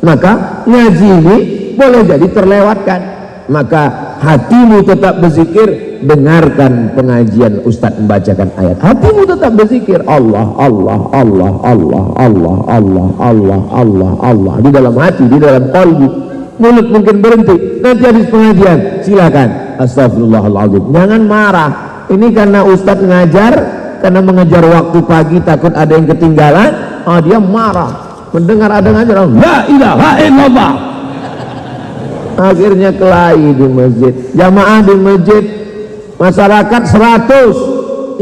Maka ngaji ini boleh jadi terlewatkan. Maka hatimu tetap berzikir, dengarkan pengajian Ustadz membacakan ayat, hatimu tetap berzikir Allah Allah Allah Allah Allah Allah Allah Allah Allah di dalam hati, di dalam kalbu. Mulut mungkin berhenti, nanti habis pengajian silakan astagfirullahaladzim, jangan marah. Ini karena Ustadz ngajar, karena mengejar waktu pagi takut ada yang ketinggalan, dia marah mendengar ada ngajar la ilaha illallah, akhirnya kelahi di masjid. Jamaah di masjid masyarakat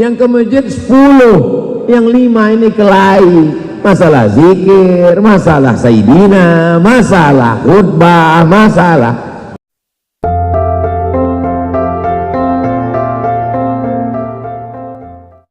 100, yang ke masjid 10, yang 5 ini kelahi. Masalah zikir, masalah sayyidina, masalah khutbah, masalah